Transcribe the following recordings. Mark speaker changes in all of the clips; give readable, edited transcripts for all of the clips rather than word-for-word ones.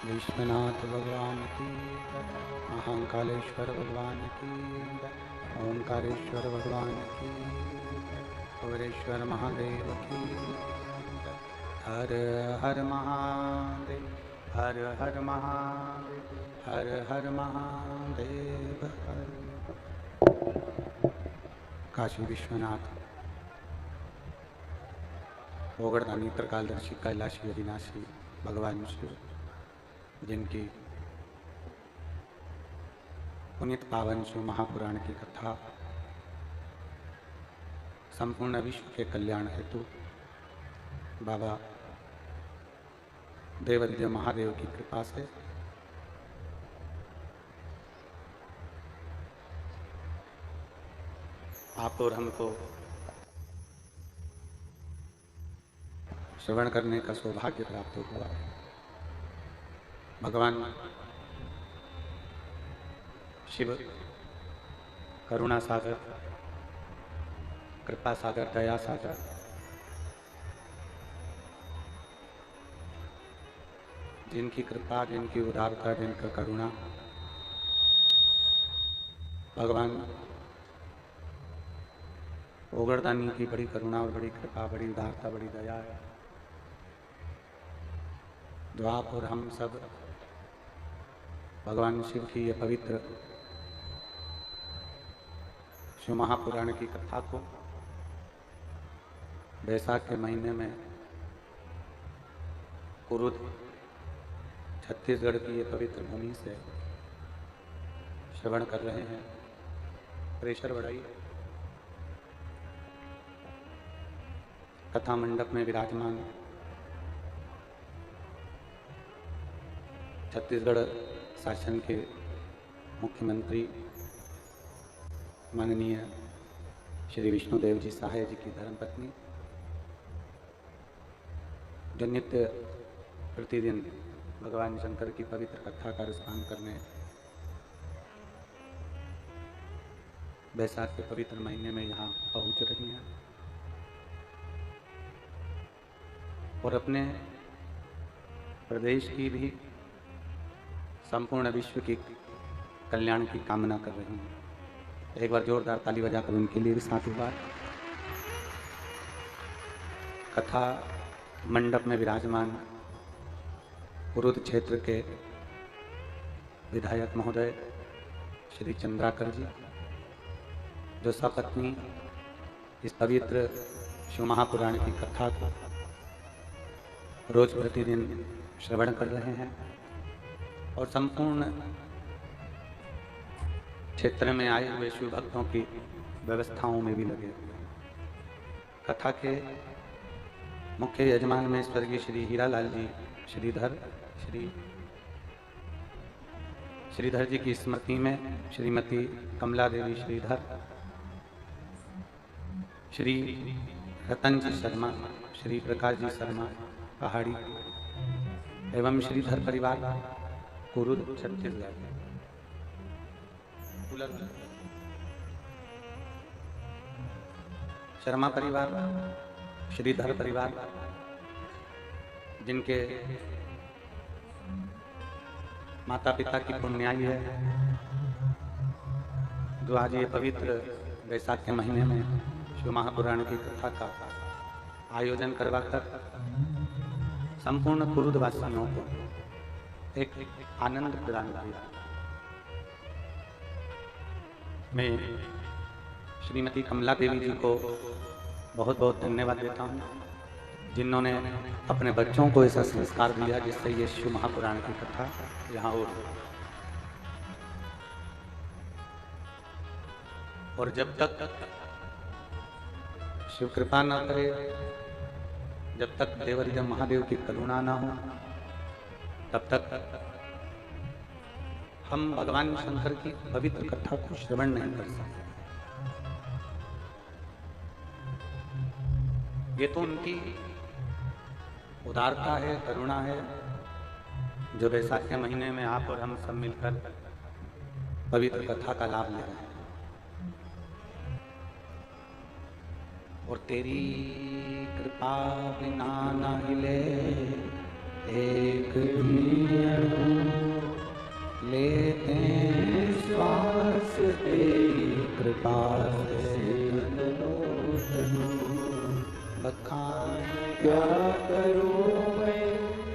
Speaker 1: विश्वनाथ भगवान की, महाकालेश्वर भगवान की, ओंकारेश्वर भगवान की, अवरेश्वर महादेव की। हर हर महादेव, हर हर महादेव, हर हर महादेव। काशी विश्वनाथ ओगड़दानी त्रिकालदर्शी कैलाशी अविनाशी भगवान शिव, जिनकी पुनीत पावन शिव महापुराण की कथा संपूर्ण विश्व के कल्याण हेतु बाबा देवद्य महादेव की कृपा से आप और हमको श्रवण करने का सौभाग्य प्राप्त हुआ। भगवान शिव करुणा सागर, कृपा सागर, दया सागर, जिनकी कृपा, जिनकी उदारता, जिनका करुणा, भगवान ओगड़दानी की बड़ी करुणा और बड़ी कृपा, बड़ी उदारता, बड़ी दया है। जो आप और हम सब भगवान शिव की ये पवित्र शिव महापुराण की कथा को बैसाख के महीने में कुरुद छत्तीसगढ़ की ये पवित्र भूमि से श्रवण कर रहे हैं। प्रेशर बढ़ाइए। कथा मंडप में विराजमान छत्तीसगढ़ शासन के मुख्यमंत्री माननीय श्री विष्णुदेव जी सहाय जी की धर्मपत्नी, जो नित्य प्रतिदिन भगवान शंकर की पवित्र कथा का रसपान करने बैसाख के पवित्र महीने में यहाँ पहुँच रही हैं और अपने प्रदेश की भी संपूर्ण विश्व की कल्याण की कामना कर रही हैं। एक बार जोरदार ताली बजाकर उनके लिए भी साथ बार। कथा मंडप में विराजमान कुरुद क्षेत्र के विधायक महोदय श्री चंद्राकर जी, जो सपत्नी इस पवित्र शिव महापुराण की कथा को रोज प्रतिदिन श्रवण कर रहे हैं और संपूर्ण क्षेत्र में आए हुए शिव भक्तों की व्यवस्थाओं में भी लगे हुए हैं। कथा के मुख्य यजमान में स्वर्गीय श्री हीरालाल जी श्रीधर जी की स्मृति में श्रीमती कमला देवी श्रीधर, श्री रतन जी शर्मा, श्री प्रकाश जी शर्मा पहाड़ी एवं श्रीधर परिवार कुरुद छत्तीसगढ़, शर्मा परिवार, श्रीधर परिवार, जिनके माता पिता की पुण्याई है, जो आज ये पवित्र वैशाख के महीने में शिव महापुराण की कथा का आयोजन करवाकर संपूर्ण कुरुदवासियों को एक आनंद प्रदान किया। मैं श्रीमती कमला देवी जी को बहुत बहुत धन्यवाद देता हूँ, जिन्होंने अपने बच्चों को ऐसा संस्कार दिया जिससे ये शिव महापुराण की कथा यहाँ और जब तक शिव कृपा न करे, जब तक देवर्य महादेव की करुणा ना हो, तब तक हम भगवान शंकर की पवित्र कथा को श्रवण नहीं कर सकते। ये तो उनकी उदारता है, करुणा है, जो वैशाख के महीने में आप और हम सब मिलकर पवित्र कथा का लाभ ले रहे हैं। और तेरी कृपा बिना न हिले एक लेते श्वास, तेरी कृपा से बखान क्या करूं मैं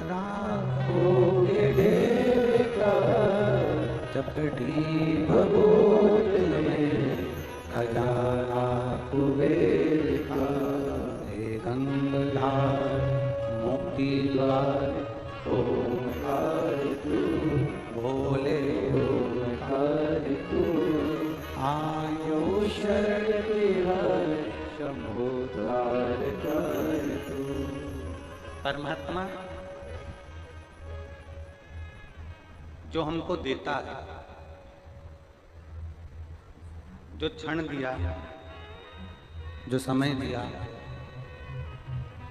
Speaker 1: राखोगे देव का, चपटी भगोत में खजाना कुबेर का, हे गंगाधार मुक्ति द्वार ओंकार तू, भोले ओंकार तू, आयो शरण विहार शंभो द्वार तू। परमात्मा जो हमको देता है, जो क्षण दिया, जो समय दिया,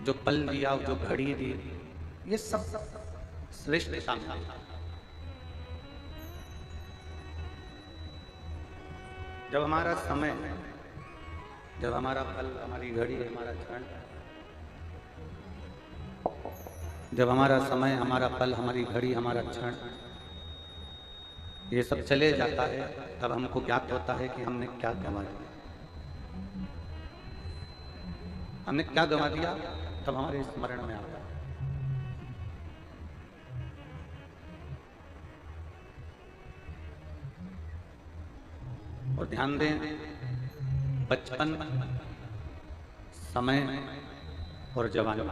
Speaker 1: जो पल दिया, जो घड़ी दी, ये सब श्रेष्ठ काम है। जब हमारा समय, जब हमारा पल, हमारी घड़ी, हमारा क्षण, जब हमारा समय, हमारा पल, हमारी घड़ी, हमारा क्षण, ये सब चले जाता है, तब हमको ज्ञात होता है कि हमने क्या गंवा दिया। हमने क्या गंवा दिया, तब हमारे स्मरण में आता है। और ध्यान दें, बचपन, समय और जवानी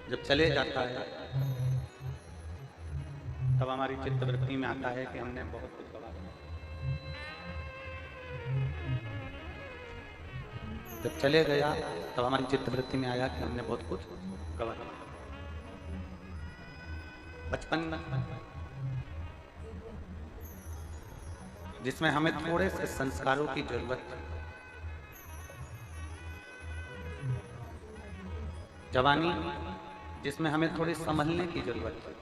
Speaker 1: जब चले जाता है, तब हमारी चित्तवृत्ति में आता है कि हमने बहुत कुछ गंवा दिया। जब चले गया, तब हमारी चित्तवृत्ति में आया कि हमने बहुत कुछ गंवा दिया। बचपन में जिसमें हमें थोड़े से संस्कारों की जरूरत थी, जवानी जिसमें हमें थोड़ी संभलने की जरूरत थी,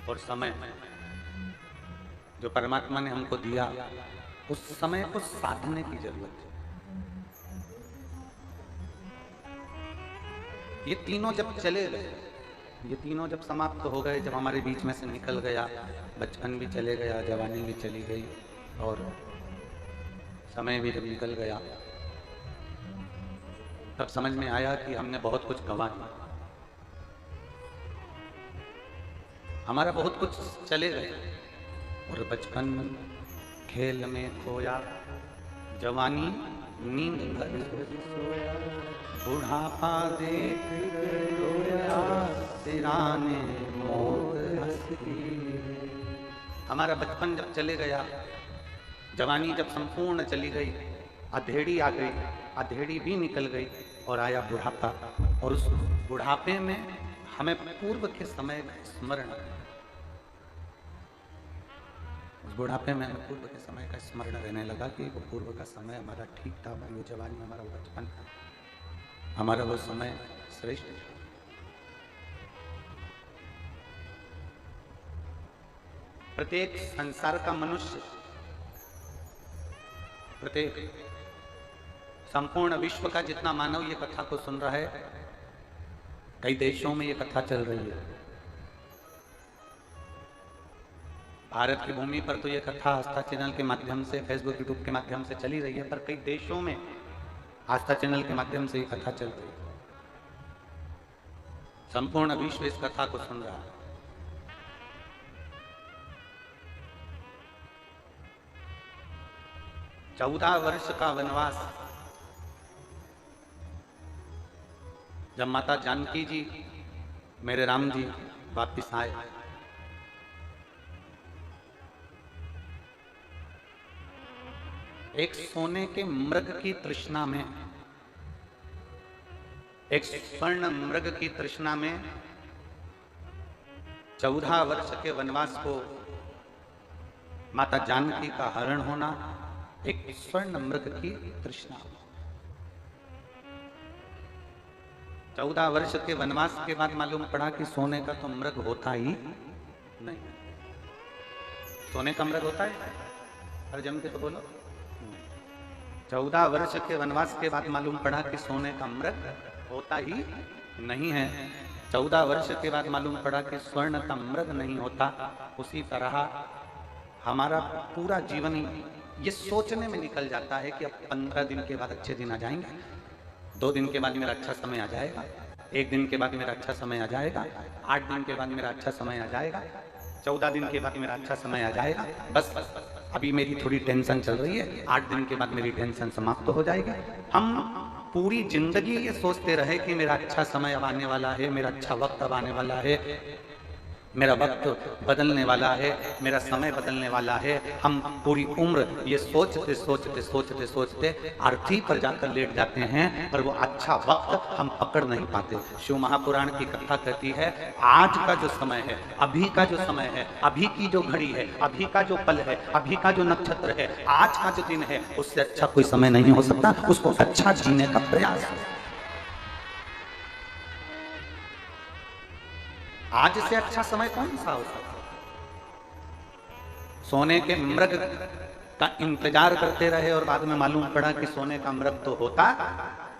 Speaker 1: और समय जो परमात्मा ने हमको दिया, उस समय को साधने की जरूरत थी। ये तीनों जब चले गए, ये तीनों जब समाप्त हो गए, जब हमारे बीच में से निकल गया, बचपन भी चले गया, जवानी भी चली गई और समय भी जब निकल गया, तब समझ में आया कि हमने बहुत कुछ गंवा दिया। हमारा बहुत कुछ चले गए और बचपन खेल में खोया, जवानी नींद भर सोया। बुढ़ापा देख रोया सिराने मौत हंसती। हमारा बचपन जब चले गया, जवानी जब संपूर्ण चली गई, अधेड़ी आ गई, अधेड़ी भी निकल गई और आया बुढ़ापा। और उस बुढ़ापे में हमें पूर्व के समय का स्मरण, उस बुढ़ापे में हमें पूर्व के समय का स्मरण रहने लगा कि वो पूर्व का समय हमारा ठीक था, वो जवानी, हमारा बचपन, हमारा वो समय श्रेष्ठ था। प्रत्येक संसार का मनुष्य, प्रत्येक संपूर्ण विश्व का जितना मानव ये कथा को सुन रहा है, कई देशों में ये कथा चल रही है। भारत की भूमि पर तो ये कथा आस्था चैनल के माध्यम से, फेसबुक यूट्यूब के माध्यम से चली रही है, पर कई देशों में आस्था चैनल के माध्यम से ये कथा चल रही है। संपूर्ण विश्व इस कथा को सुन रहा है। चौदह वर्ष का वनवास जब माता जानकी जी, मेरे राम जी वापिस आए, एक सोने के मृग की तृष्णा में, एक स्वर्ण मृग की तृष्णा में 14 वर्ष के वनवास को, माता जानकी का हरण होना, एक स्वर्ण मृग की तृष्णा। 14 वर्ष के वनवास के बाद मालूम पड़ा कि सोने का तो मृग होता ही नहीं। सोने का मृग होता है? अरे जम के तो बोलो। 14 वर्ष के वनवास के बाद मालूम पड़ा कि सोने का मृग होता ही नहीं है। 14 वर्ष के बाद मालूम पड़ा कि स्वर्ण का मृग नहीं होता। उसी तरह हमारा पूरा जीवन ये सोचने में निकल जाता है कि अब 15 दिन के बाद अच्छे दिन आ जाएंगे, 2 दिन के बाद मेरा अच्छा समय आ जाएगा, 1 दिन के बाद मेरा अच्छा समय आ जाएगा, 8 दिन के बाद मेरा अच्छा समय आ जाएगा, 14 दिन के बाद मेरा अच्छा समय आ जाएगा। बस अभी मेरी थोड़ी टेंशन चल रही है, 8 दिन के बाद मेरी टेंशन समाप्त हो जाएगी। हम पूरी जिंदगी ये सोचते रहे कि मेरा अच्छा समय अब आने वाला है, मेरा अच्छा वक्त अब आने वाला है, मेरा वक्त बदलने वाला है, मेरा समय बदलने वाला है। हम पूरी उम्र ये सोचते सोचते सोचते सोचते अर्थी पर जाकर लेट जाते हैं, पर वो अच्छा वक्त हम पकड़ नहीं पाते। शिव महापुराण की कथा कहती है, आज का जो समय है, अभी का जो समय है, अभी की जो घड़ी है, अभी का जो पल है, अभी का जो नक्षत्र है, आज का जो दिन है, उससे अच्छा कोई समय नहीं हो सकता। उसको अच्छा जीने का प्रयास है। आज से अच्छा समय कौन सा हो सकता? सोने के मृग का इंतजार करते रहे और बाद में मालूम पड़ा कि सोने का मृग तो होता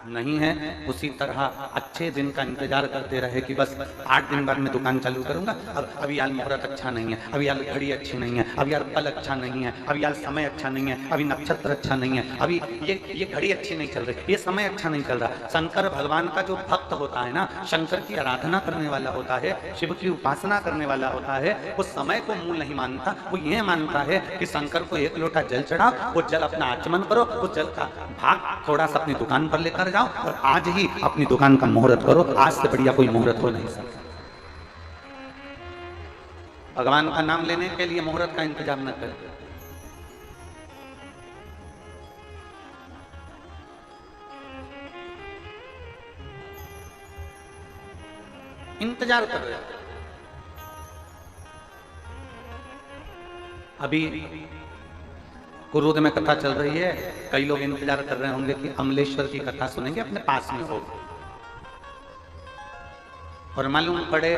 Speaker 1: नहीं है। उसी तरह अच्छे दिन का इंतजार करते रहे कि बस 8 दिन बाद मैं दुकान चालू करूंगा, अभी यार मुहूर्त अच्छा नहीं है, अभी यार घड़ी अच्छी नहीं है, अभी यार पल अच्छा नहीं है, अभी यार समय अच्छा नहीं है, अभी नक्षत्र अच्छा नहीं है, अभी ये घड़ी अच्छी नहीं चल रही, ये समय अच्छा नहीं चल रहा। शंकर भगवान का जो भक्त होता है ना, शंकर की आराधना करने वाला होता है, शिव की उपासना करने वाला होता है, वो समय को मूल नहीं मानता। वो ये मानता है कि शंकर को 1 लोटा जल चढ़ाओ, वो जल अपना आचमन करो, वो जल का भाग थोड़ा सा अपनी दुकान पर लेकर जाओ और आज ही अपनी दुकान का मुहूर्त करो। आज से बढ़िया कोई मुहूर्त हो नहीं सकता। भगवान का नाम लेने के लिए मुहूर्त का इंतजाम न करें। इंतजार कर रहे। अभी कुरूद में कथा चल रही है, कई लोग इंतजार कर रहे होंगे कि अमलेश्वर की कथा सुनेंगे, अपने पास में हो, और मालूम पड़े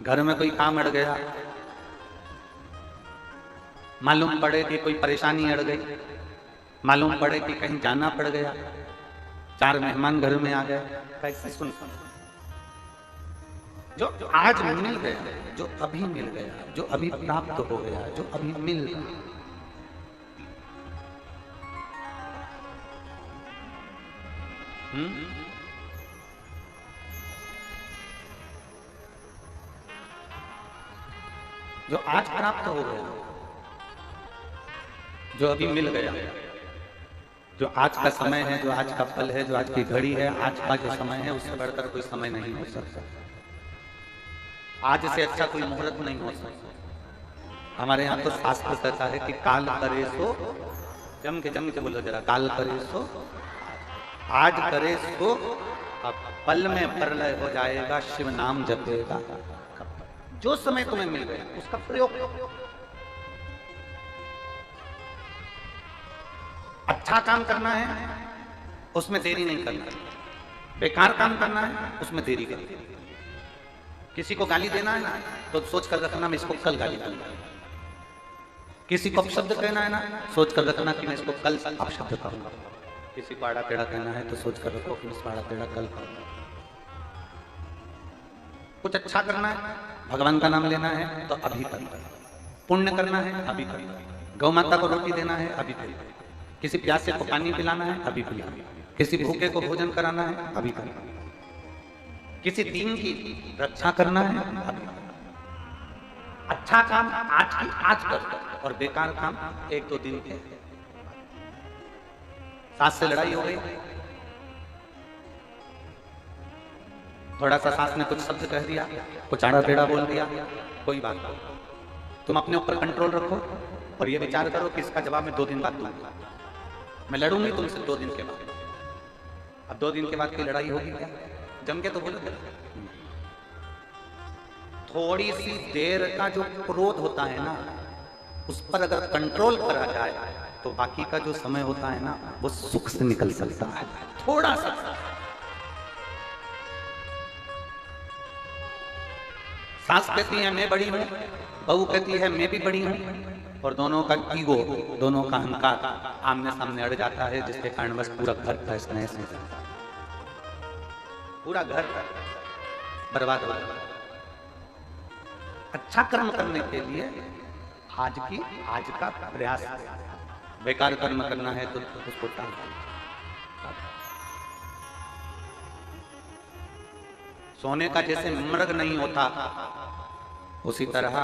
Speaker 1: घर में कोई काम अड़ गया, मालूम पड़े कि कोई परेशानी अड़ गई, मालूम पड़े कि कहीं जाना पड़ गया, 4 मेहमान घर में आ गए। कैसे सुन? जो आज मिल गया, जो अभी मिल गया, जो अभी प्राप्त हो गया, जो अभी मिल गया, जो आज प्राप्त हो गया, जो अभी मिल गया, जो आज का समय है, जो आज का पल है, जो आज की घड़ी है, आज का जो समय है, उससे बढ़कर कोई समय नहीं हो सकता। आज से अच्छा कोई मुहूर्त नहीं हो सकता। हमारे यहाँ तो शास्त्र कहता है कि काल करे सो, जम के बोलो जरा, काल करे सो, आज करे सो, अब पल में प्रलय हो जाएगा, शिव नाम जपेगा। जो समय तुम्हें मिल गया उसका प्रयोग। अच्छा काम करना है उसमें देरी नहीं करना, बेकार काम करना है उसमें देरी करना। किसी को गाली देना है ना तो सोच कर रखना मैं इसको कल गाली दूंगा। किसी को अपशब्द कहना है ना, सोच कर रखना कि मैं इसको कल अपशब्द कहूंगा। किसी को आड़ा टेढ़ा कहना है तो सोच कर रखो कि इसको आड़ा टेढ़ा कल कहूंगा। कुछ अच्छा करना है, भगवान का नाम लेना है तो अभी करना। पुण्य करना है अभी करना। गौ माता को रोटी देना है अभी देना। किसी प्यासे को पानी पिलाना है अभी पिलाना। किसी भूखे को भोजन कराना है अभी करना। किसी दीन की रक्षा करना है अभी। अच्छा काम आज की आज कर और बेकार काम एक दो दिन के। सास से लड़ाई हो गई, थोड़ा सा सास ने कुछ शब्द कह दिया, कुछ आड़ा टेढ़ा बोल दिया, कोई बात नहीं, तुम अपने ऊपर कंट्रोल रखो और ये विचार करो कि इसका जवाब मैं 2 दिन बाद दूंगा। मैं लड़ूंगी तुमसे 2 दिन के बाद। अब 2 दिन के बाद की लड़ाई होगी क्या? जम के तो बोलो। थोड़ी सी देर का जो क्रोध होता है ना, उस पर अगर कंट्रोल करा जाए तो बाकी का जो समय होता है ना वो सुख से निकल सकता है। थोड़ा सा सास कहती है मैं बड़ी हूं, बहू कहती है मैं भी बड़ी हूं, और दोनों का ईगो, दोनों का अहंकार आमने सामने अड़ जाता है, जिसके कारण बस पूरा घर तहस नहस हो जाता है। पूरा घर बर्बाद हो जाता है। अच्छा कर्म करने के लिए आज का प्रयास, बेकार कर्म करना है तो उसको टाल। सोने का जैसे मृग नहीं होता उसी तरह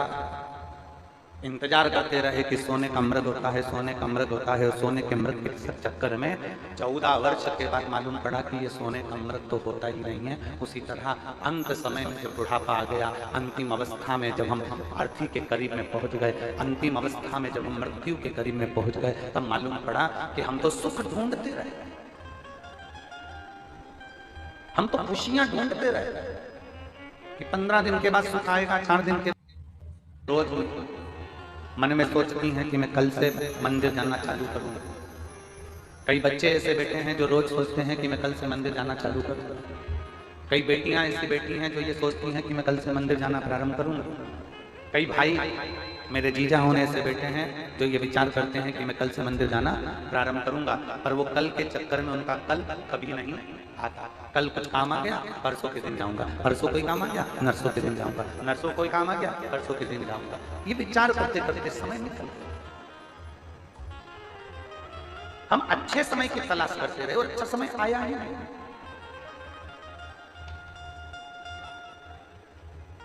Speaker 1: इंतजार करते रहे कि सोने का मृग होता है, सोने का मृग होता है, और सोने के मृग के चक्कर में 14 वर्ष के बाद मालूम पड़ा कि ये सोने का मृग तो होता ही नहीं है। उसी तरह अंत समय में जब बुढ़ापा आ गया, अंतिम अवस्था में जब हम अर्थी के करीब में पहुंच गए, अंतिम अवस्था में जब हम मृत्यु के करीब में पहुंच गए, तब मालूम पड़ा कि हम तो सुख ढूंढते रहे, हम तो खुशियां ढूंढते रहे कि 15 दिन के बाद सुख आएगा, 4 दिन के। रोज मन में सोचती हैं कि मैं कल से मंदिर जाना चालू करूंगा। कई बच्चे ऐसे बैठे हैं जो रोज सोचते हैं कि मैं कल से मंदिर जाना चालू करूंगा। कई बेटियां ऐसी बैठी हैं जो ये सोचती हैं कि मैं कल से मंदिर जाना प्रारंभ करूंगा। कई भाई मेरे जीजा होने से बैठे हैं जो ये विचार करते हैं कि मैं कल से मंदिर जाना प्रारंभ करूंगा, पर वो कल के चक्कर में उनका कल कभी नहीं आता। कल कुछ काम आ गया, परसों के दिन जाऊंगा, परसों कोई काम आ गया, नरसों के दिन जाऊंगा, नरसों कोई काम आ गया, परसों के दिन जाऊंगा। ये विचार करते करते समय निकल गया। हम अच्छे समय की तलाश करते रहे और अच्छा समय आया ही नहीं।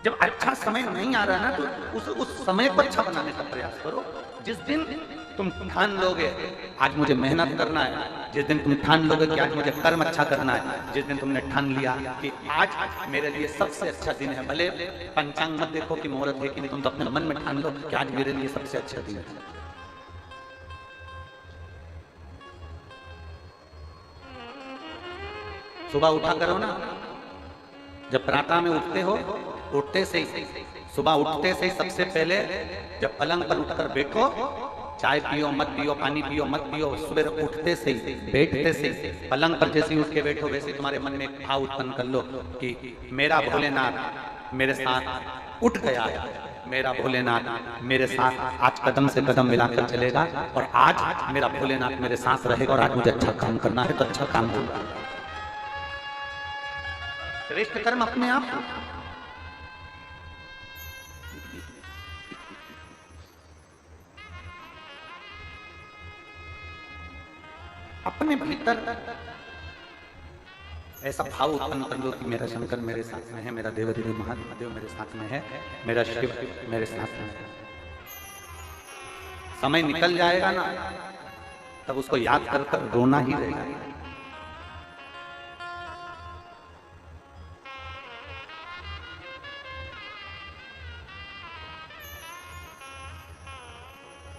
Speaker 1: जब अच्छा समय नहीं आ रहा ना तो उस समय को अच्छा बनाने का प्रयास करो। जिस दिन तुम ठान लोगे आज मुझे मेहनत करना है, जिस दिन तुम ठान लोगे कि आज मुझे कर्म अच्छा करना है, जिस दिन तुमने ठान लिया कि आज मेरे लिए सबसे अच्छा दिन है, भले पंचांग मत देखो कि मुहूर्त है कि नहीं, तुम तो अपने मन में ठान लो कि आज मेरे लिए सबसे अच्छा दिन है। सुबह उठा करो ना, जब प्रातः में उठते हो, उठते से ही, सुबह उठते से ही सबसे पहले जब पलंग पर उठकर बैठो, चाय पियो मत पियो, पानी पियो मत पियो, सुबह उठते से ही, बैठते से ही, पलंग पर जैसे ही उठ के बैठो वैसे तुम्हारे मन में एक भाव उत्पन्न कर लो कि मेरा भोलेनाथ मेरे साथ उठ गया है, मेरा भोलेनाथ मेरे साथ आज कदम से कदम मिलाकर चलेगा, और आज मेरा भोलेनाथ मेरे साथ रहेगा, और आज मुझे अच्छा काम करना है तो अच्छा काम होगा। श्रेष्ठ कर्म अपने आप अपने भीतर ऐसा भाव उत्पन्न कर लो कि मेरा शंकर मेरे साथ में है, मेरा देवाधिदेव महादेव मेरे साथ में है, मेरा शिव मेरे साथ में है। समय निकल जाएगा ना तब उसको याद कर कर रोना ही रहेगा।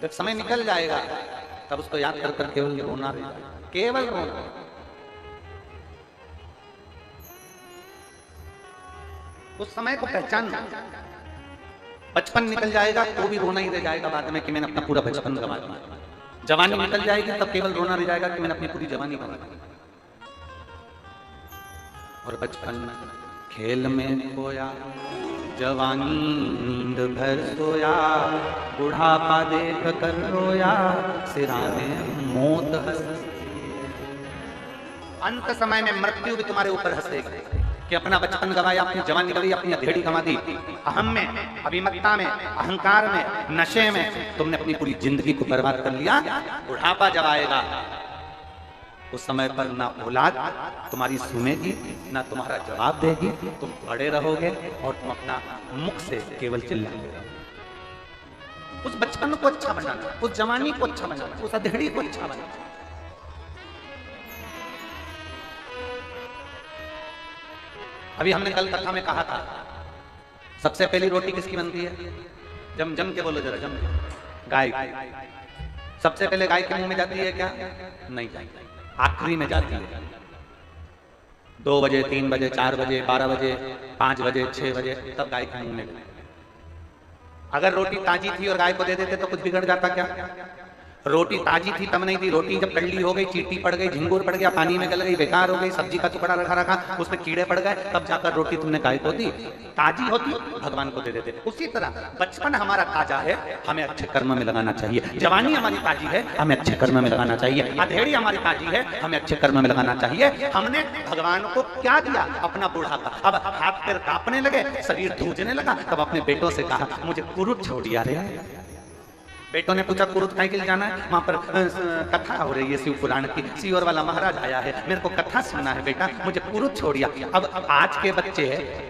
Speaker 1: जब समय निकल जाएगा तब उसको याद कर कर केवल रोना रहेगा, केवल रोना। उस समय को पहचानना। बचपन निकल जाएगा तो भी रोना ही रह जाएगा बाद में कि मैंने अपना पूरा बचपन गंवा दिया। जवानी निकल जाएगी तब केवल रोना रह जाएगा कि मैंने अपनी पूरी जवानी गंवा दी। और बचपन खेल में खोया, जवानी नींद भर सोया, बुढ़ापा देख कर रोया, सिराने मौत हंस। अंत समय में मृत्यु भी तुम्हारे ऊपर हंसेगी कि अपना बचपन गवाया, अपनी जवानी गवाई, अपनी अधेड़ी गंवा दी। अहम में, अभिमत्ता में, अहंकार में, नशे में तुमने अपनी पूरी जिंदगी को बर्बाद कर लिया। बुढ़ापा जब आएगा उस समय पर ना औलाद तुम्हारी सुनेगी, ना तुम्हारा जवाब देगी, तुम पड़े रहोगे और तुम अपना मुख से केवल चिल्लाते रहोगे। उस बचपन को अच्छा बनाना, उस जवानी को अच्छा बनाना, उस अधेड़ी को अच्छा बनाना। अभी हमने कल कथा में कहा था, सबसे पहली रोटी किसकी बनती है? जम जम के बोलो जरा, जम। गाय। सबसे पहले गाय के मुंह में जाती है क्या? नहीं जाती, आखिरी में जाती है। 2 बजे, 3 बजे, 4 बजे, 12 बजे, 5 बजे, 6 बजे, तब गाय के मुंह में। अगर रोटी ताजी थी और गाय को दे देते तो कुछ बिगड़ जाता क्या? रोटी ताजी थी तब नहीं थी, रोटी जब कल्ली हो गई, चींटी पड़ गई, झिंगुर पड़ गया, पानी में गल गई, बेकार हो गई, सब्जी का टुकड़ा रखा रखा उसमें कीड़े पड़ गए, तब जाकर रोटी तुमने गाय को दी। ताजी होती भगवान को दे देते। उसी तरह बचपन हमारा ताजा है, हमें अच्छे कर्म में लगाना चाहिए। जवानी हमारी ताजी है, हमें अच्छे कर्म में लगाना चाहिए। अधेड़ी हमारी ताजी है, हमें अच्छे कर्म में लगाना चाहिए। हमने भगवान को क्या दिया? अपना बुढ़ापा। अब हाथ पैर कांपने लगे, शरीर धूजने लगा, तब अपने बेटों से कहा मुझे कुरुत छोड़ दिया रे। बेटों ने पूछा कुरुत काहे के लिए जाना है? वहां पर कथा हो रही है शिव पुराण की, सीवर वाला महाराज आया है, मेरे को कथा सुनना है बेटा, मुझे कुरुत छोड़िया। अब आज के बच्चे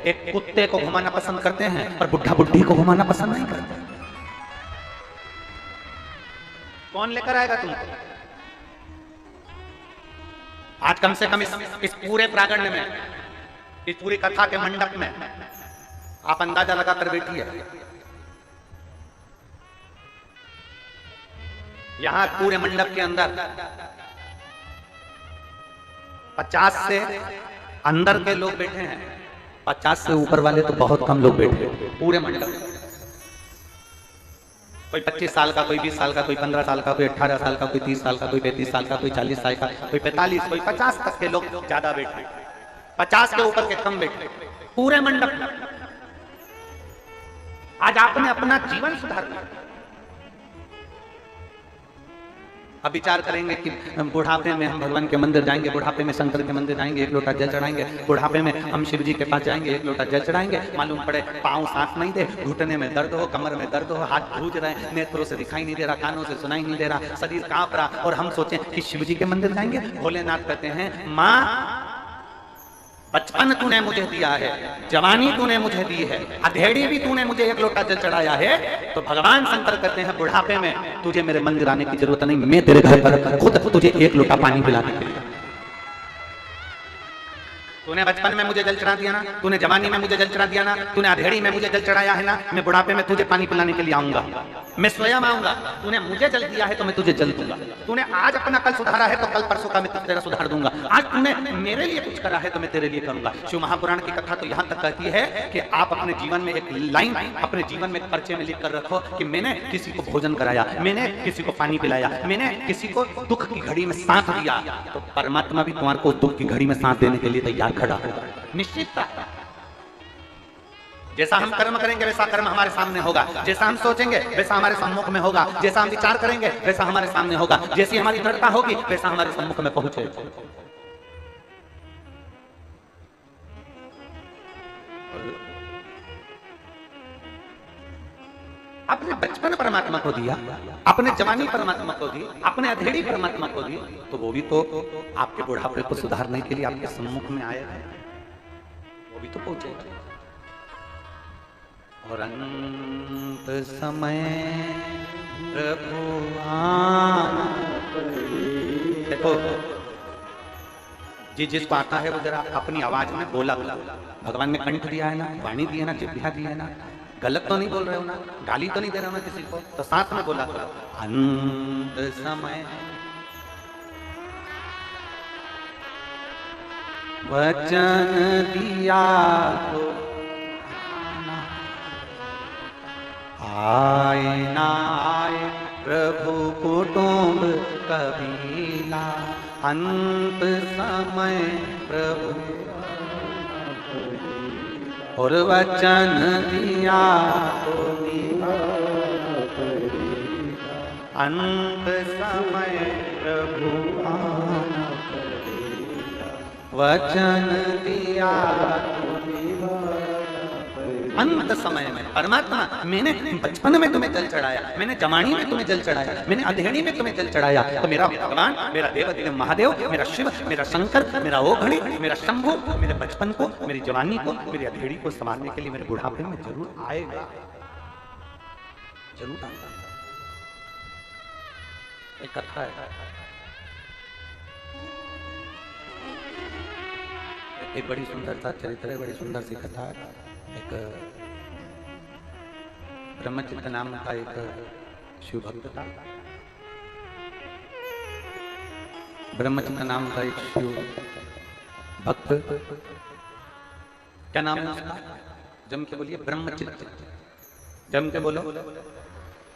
Speaker 1: एक कुत्ते को घुमाना पसंद करते हैं और बुढ़ा बुढ़ी को घुमाना पसंद नहीं करते। कौन लेकर आएगा तुमको? आज कम से कम इस पूरे प्रांगण में, इस पूरी कथा के मंडप में आप अंदाजा लगाकर बैठिए। यहां पूरे मंडप के अंदर 50 से अंदर के लोग बैठे हैं, 50 से ऊपर वाले तो बहुत कम लोग बैठे हैं पूरे मंडप में। कोई 25 साल का, कोई 20 साल का, कोई 15 साल का, कोई 18 साल का, कोई 30 साल का, कोई 35 साल का, कोई 40 साल का, कोई 45, कोई 50 तक के लोग ज्यादा बैठे, 50 के ऊपर के कम बैठे पूरे मंडप में। आज आपने अपना जीवन सुधारना। अब विचार करेंगे कि बुढ़ापे में हम भगवान के मंदिर जाएंगे, बुढ़ापे में शंकर के मंदिर जाएंगे, 1 लोटा जल चढ़ाएंगे, बुढ़ापे में हम शिव जी के पास जाएंगे, 1 लोटा जल चढ़ाएंगे, मालूम पड़े पाँव साथ नहीं दे, घुटने में दर्द हो, कमर में दर्द हो, हाथ भूज रहे, नेत्रों से दिखाई नहीं दे रहा, कानों से सुनाई नहीं दे रहा, शरीर कांप रहा, और हम सोचें कि शिव जी के मंदिर जाएंगे। भोलेनाथ कहते हैं माँ बचपन तूने मुझे दिया है, जवानी तूने मुझे दी है, अधेड़ी भी तूने मुझे 1 लोटा जल चढ़ाया है, तो भगवान शंकर कहते हैं बुढ़ापे में तुझे मेरे मंदिर आने की जरूरत नहीं, मैं तेरे घर पर खुद तुझे 1 लोटा पानी पिलाने के लिए। तूने बचपन में मुझे जल चढ़ा दिया ना, तूने जवानी में मुझे जल चढ़ा दिया ना, तूने अधेड़ी में मुझे जल चढ़ाया है ना, मैं बुढ़ापे में तुझे पानी पिलाने के लिए आऊंगा, मैं स्वयं आऊंगा। तूने मुझे जल दिया है तो मैं तुझे जल दूंगा। तूने आज अपना कल सुधारा है तो कल परसों का मैं तेरा सुधार दूंगा। आज तूने मेरे लिए कुछ करा है तो मैं तेरे लिए करूंगा। शिव महापुराण की कथा तो यहाँ तक कहती है कि आप अपने जीवन में एक लाइन अपने जीवन में पर्चे में लिख कर रखो कि मैंने किसी को भोजन कराया, मैंने किसी को पानी पिलाया, मैंने किसी को दुख की घड़ी में साथ दिया, तो परमात्मा भी तुम्हारे को दुख की घड़ी में साथ देने के लिए तैयार खड़ा होगा, निश्चितता। जैसा हम कर्म करेंगे वैसा कर्म हमारे सामने होगा, जैसा हम सोचेंगे वैसा हमारे सम्मुख में होगा, जैसा हम विचार करेंगे वैसा हमारे सामने होगा, जैसी हमारी दृढ़ता होगी वैसा हमारे सम्मुख में पहुंचे। अपने बचपन परमात्मा को दिया, अपने जवानी परमात्मा को दी, अपने अधेड़ी परमात्मा को दी, तो वो भी तो आपके बुढ़ापे को सुधारने के लिए आपके सम्मुख में आए हैं, वो भी तो पहुंचे। और अंत समय प्रभु देखो, जिसको आता है वो जरा अपनी आवाज में बोला। भगवान ने कंठ दिया है ना, वाणी दी है ना, जिह्वा दी है ना, गलत तो नहीं बोल रहे हो ना, गाली तो नहीं दे रहे हो ना किसी को, तो साथ में बोला करो। अंत समय वचन दिया तो आए ना आए प्रभु कुटुंब कबीला, अंत समय प्रभु और वचन दिया तो अंत समय प्रभु वचन दिया तो अंत समय में। परमात्मा, मैंने बचपन में तुम्हें जल चढ़ाया, मैंने जवानी में तुम्हें जल चढ़ाया, मैंने अधेड़ी में तुम्हें जल चढ़ाया, तो मेरा भगवान, मेरा देव महादेव, मेरा शिव, मेरा शंकर, मेरा ओघड़ी, मेरा शंभु, मेरे बचपन को, मेरी जवानी को, मेरी अधेड़ी को संभालने के लिए मेरे बुढ़ापे में जरूर आएगा, जरूर आएगा। एक कथा है, एक बड़ी सुंदर सा चरित्र है, बड़ी सुंदर सी कथा है। एक ब्रह्मचित्त नाम का एक शिव भक्त था। ब्रह्मचित्त नाम का एक शिव भक्त, क्या नाम है उसका? जम के बोलिए, ब्रह्मचित्त। जम के बोलो,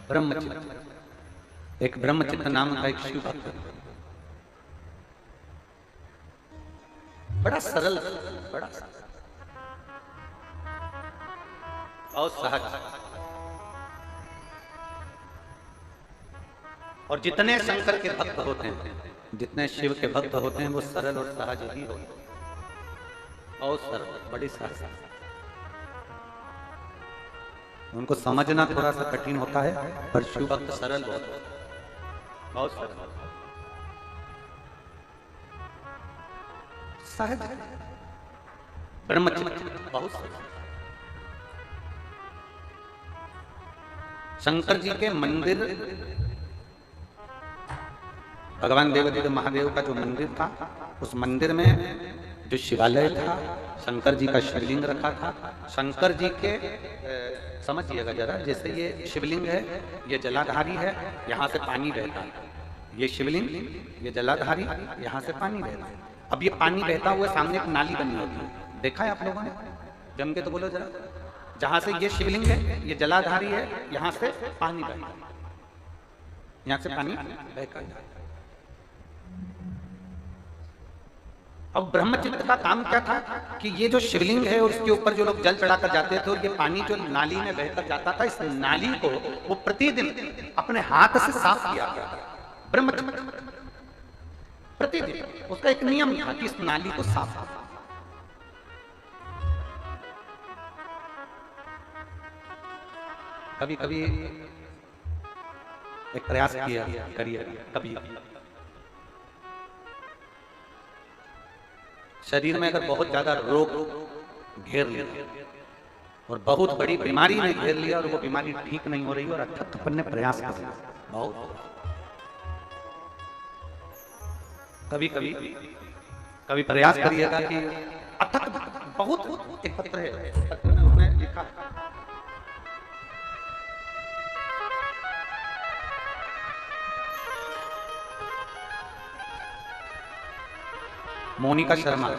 Speaker 1: ब्रह्मचित्त। एक ब्रह्मचित्त नाम का एक शिव भक्त, बड़ा सरल, बड़ा और सहज। और जितने शंकर के भक्त होते हैं, जितने शिव के भक्त होते हैं, वो सरल और सहज ही होते हैं। और सरल, बड़ी सहज। उनको समझना थोड़ा सा कठिन होता है, पर शिव भक्त सरल होते हैं, बहुत सरल, सहज, ब्रह्मचित्त, बहुत सरल। शंकर जी के मंदिर, भगवान देवादिदेव महादेव का जो मंदिर था, उस मंदिर में जो शिवालय था, शंकर जी का शिवलिंग रखा था। शंकर जी के समझिएगा जरा, जैसे ये शिवलिंग है, ये जलाधारी है, यहाँ से पानी बहता है। ये शिवलिंग, ये जलाधारी, यहाँ से पानी बहता है। अब ये पानी बहता हुआ सामने एक नाली बनी होती है, देखा है आप लोगों ने? जम के तो बोलो जरा। जहां से ये शिवलिंग है, ये जलाधारी है, यहां से पानी बहता है, यहां से पानी बहकर जाता है। अब ब्रह्मचित्त का काम क्या था कि ये जो शिवलिंग है और उसके ऊपर जो लोग जल चढ़ाकर जाते थे, और ये पानी जो नाली में बहकर जाता था, इस नाली को वो प्रतिदिन अपने हाथ से साफ किया करता था। ब्रह्मचित्त प्रतिदिन, उसका एक नियम था कि इस नाली को साफ करना। कभी कभी एक प्रयास किया करिए, कभी शरीर में अगर बहुत ज्यादा रोग घेर लिया और बहुत बड़ी बीमारी ने घेर लिया और वो बीमारी ठीक नहीं हो रही और अथक अपने प्रयास कर रहे, बहुत कभी प्रयास करिएगा कि अथक, बहुत। एक पत्र है, पत्र में उसने लिखा, मोनिका शर्मा,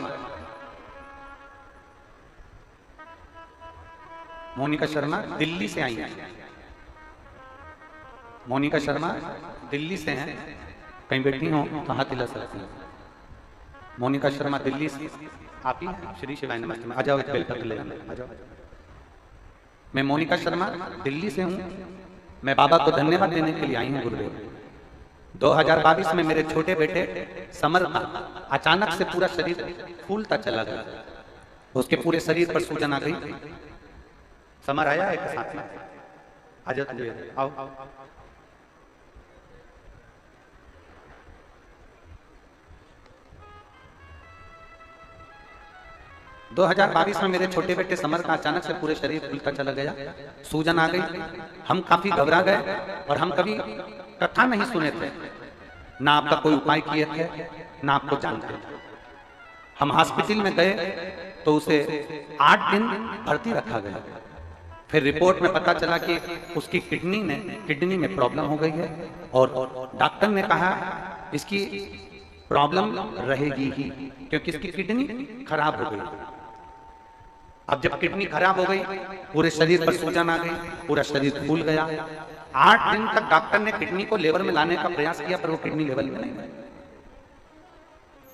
Speaker 1: मोनिका शर्मा दिल्ली से आई है। मोनिका शर्मा दिल्ली से हैं, कहीं बैठी हो तो हाथ हिला सकती हैं। मोनिका शर्मा दिल्ली से, आप ही श्री शिवाय नमस्ते में आ जाओ, एक बेलपत्र ले आ जाओ। मैं मोनिका शर्मा दिल्ली से हूँ। मैं बाबा को धन्यवाद देने के लिए आई हूँ गुरुदेव। 2022 में मेरे छोटे बेटे समर का अचानक से पूरा शरीर फूलता चला गया, उसके पूरे शरीर पर सूजन आ गई। समर आया एक साथ में, आ जाओ, आओ। 2022 में मेरे छोटे बेटे समर का अचानक से पूरे शरीर फूलता चला गया, सूजन आ गई। हम काफी घबरा गए और हम कभी कथा नहीं सुने थे, ना आपका कोई उपाय किए थे, ना आपको जानते थे। हम हॉस्पिटल में गए तो उसे 8 दिन भर्ती रखा गया। फिर रिपोर्ट में पता चला कि उसकी किडनी में प्रॉब्लम हो गई है और डॉक्टर ने कहा इसकी प्रॉब्लम रहेगी ही, क्योंकि इसकी किडनी खराब हो गई। अब जब किडनी खराब हो गई, पूरे शरीर पर सूजन आ गई, पूरा शरीर फूल गया। 8 दिन तक डॉक्टर ने किडनी को लेवल में लाने का प्रयास किया, पर वो किडनी लेवल में नहीं आई।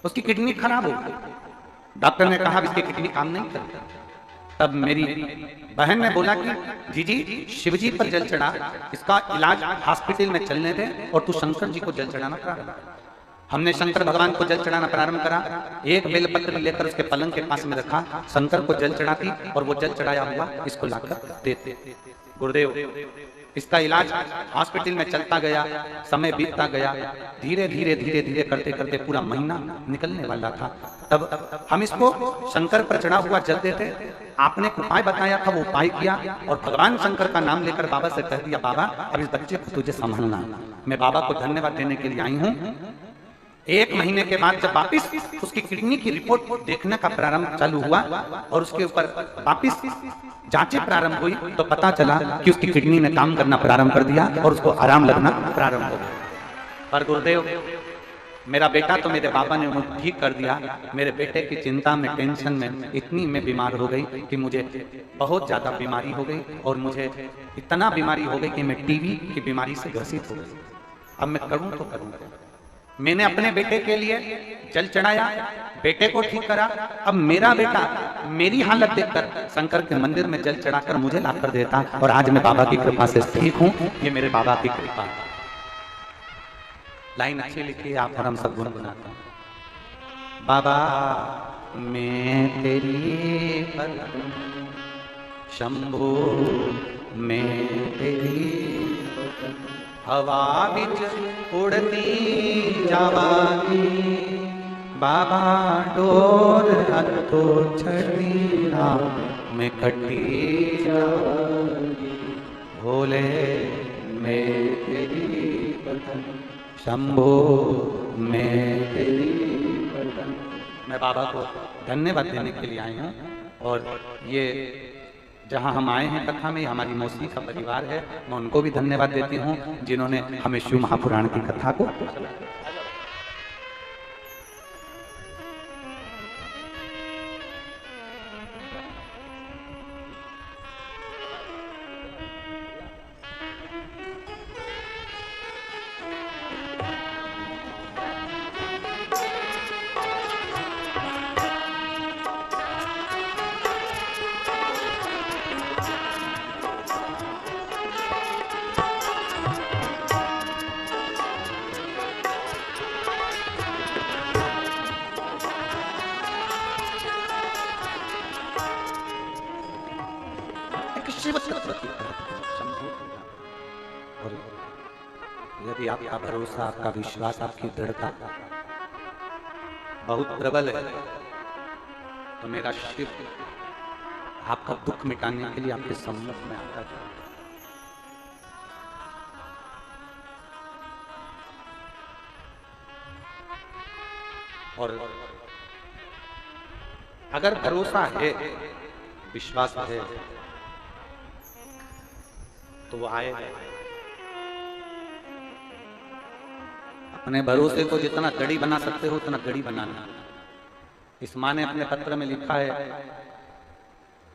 Speaker 1: उसकी किडनी खराब हो गई। डॉक्टर ने कहा इसकी किडनी काम नहीं करती। तब मेरी बहन ने बोला कि जीजी शिवजी पर जल चढ़ा, इसका इलाज हॉस्पिटल में चलने दे और तू शंकर जी को जल चढ़ाना प्रारंभ कर। हमने शंकर भगवान को जल चढ़ाना प्रारंभ करा। एक बेलपत्र लेकर उसके पलंग के पास में रखा, शंकर को जल चढ़ाती और वो जल चढ़ाया हुआ इसको लाकर देते। गुरुदेव, इसका इलाज हॉस्पिटल में चलता गया, समय बीतता गया, धीरे धीरे धीरे धीरे करते करते पूरा महीना निकलने वाला था। तब हम इसको शंकर पर चढ़ा हुआ जल देते। आपने एक उपाय बताया था, वो उपाय किया और भगवान शंकर का नाम लेकर बाबा से कह दिया, बाबा अब इस बच्चे को तुझे संभालना। मैं बाबा को धन्यवाद देने के लिए आई हूँ। 1 महीने के बाद जब वापिस उसकी किडनी की रिपोर्ट देखने का प्रारंभ चालू हुआ और उसके ऊपर वापिस जांचें प्रारंभ हुई, तो पता चला कि उसकी किडनी ने काम करना प्रारंभ कर दिया और उसको आराम लगना प्रारंभ हो गया। पर गुरुदेव, मेरा बेटा तो मेरे बाबा ने मुझे ठीक कर दिया। मेरे बेटे की चिंता में, टेंशन में इतनी मैं बीमार हो गई कि मुझे बहुत ज्यादा बीमारी हो गई और मुझे इतना बीमारी हो गई कि मैं टीबी की बीमारी से ग्रसित हो गई। अब मैं करूं तो करूं। मैंने अपने बेटे के लिए जल चढ़ाया, बेटे को ठीक करा। अब मेरा बेटा मेरी हालत देखकर शंकर के मंदिर में जल चढ़ाकर मुझे ला कर देता और आज मैं बाबा की कृपा से ठीक हूं। ये मेरे बाबा की कृपा। लाइन अच्छी लिखी आप और हम सब गुनगुनाते हैं। बाबा मैं तेरी शंभो मैं तेरी हवा बिच उड़ती जावागी, बाबा डोर हथो छड़ी ना मैं कटी जावागी, भोले मैं तेरी बदन शंभो मैं तेरी बदन। मैं बाबा को धन्यवाद देने के लिए आई हूँ। और ये जहाँ हम आए हैं कथा में, हमारी मौसी का परिवार है, मैं उनको भी धन्यवाद देती हूँ जिन्होंने हमें शिव महापुराण की कथा को और यदि आपका भरोसा, आपका विश्वास, आपकी दृढ़ता बहुत प्रबल है तो मेरा शिव आपका दुख मिटाने के लिए आपके सम्मुख में आता है। और अगर भरोसा है, विश्वास है तो वो आएगा। अपने भरोसे को जितना गड़ी बना सकते हो उतना गड़ी बनाना। इस माँ ने अपने पत्र में लिखा है,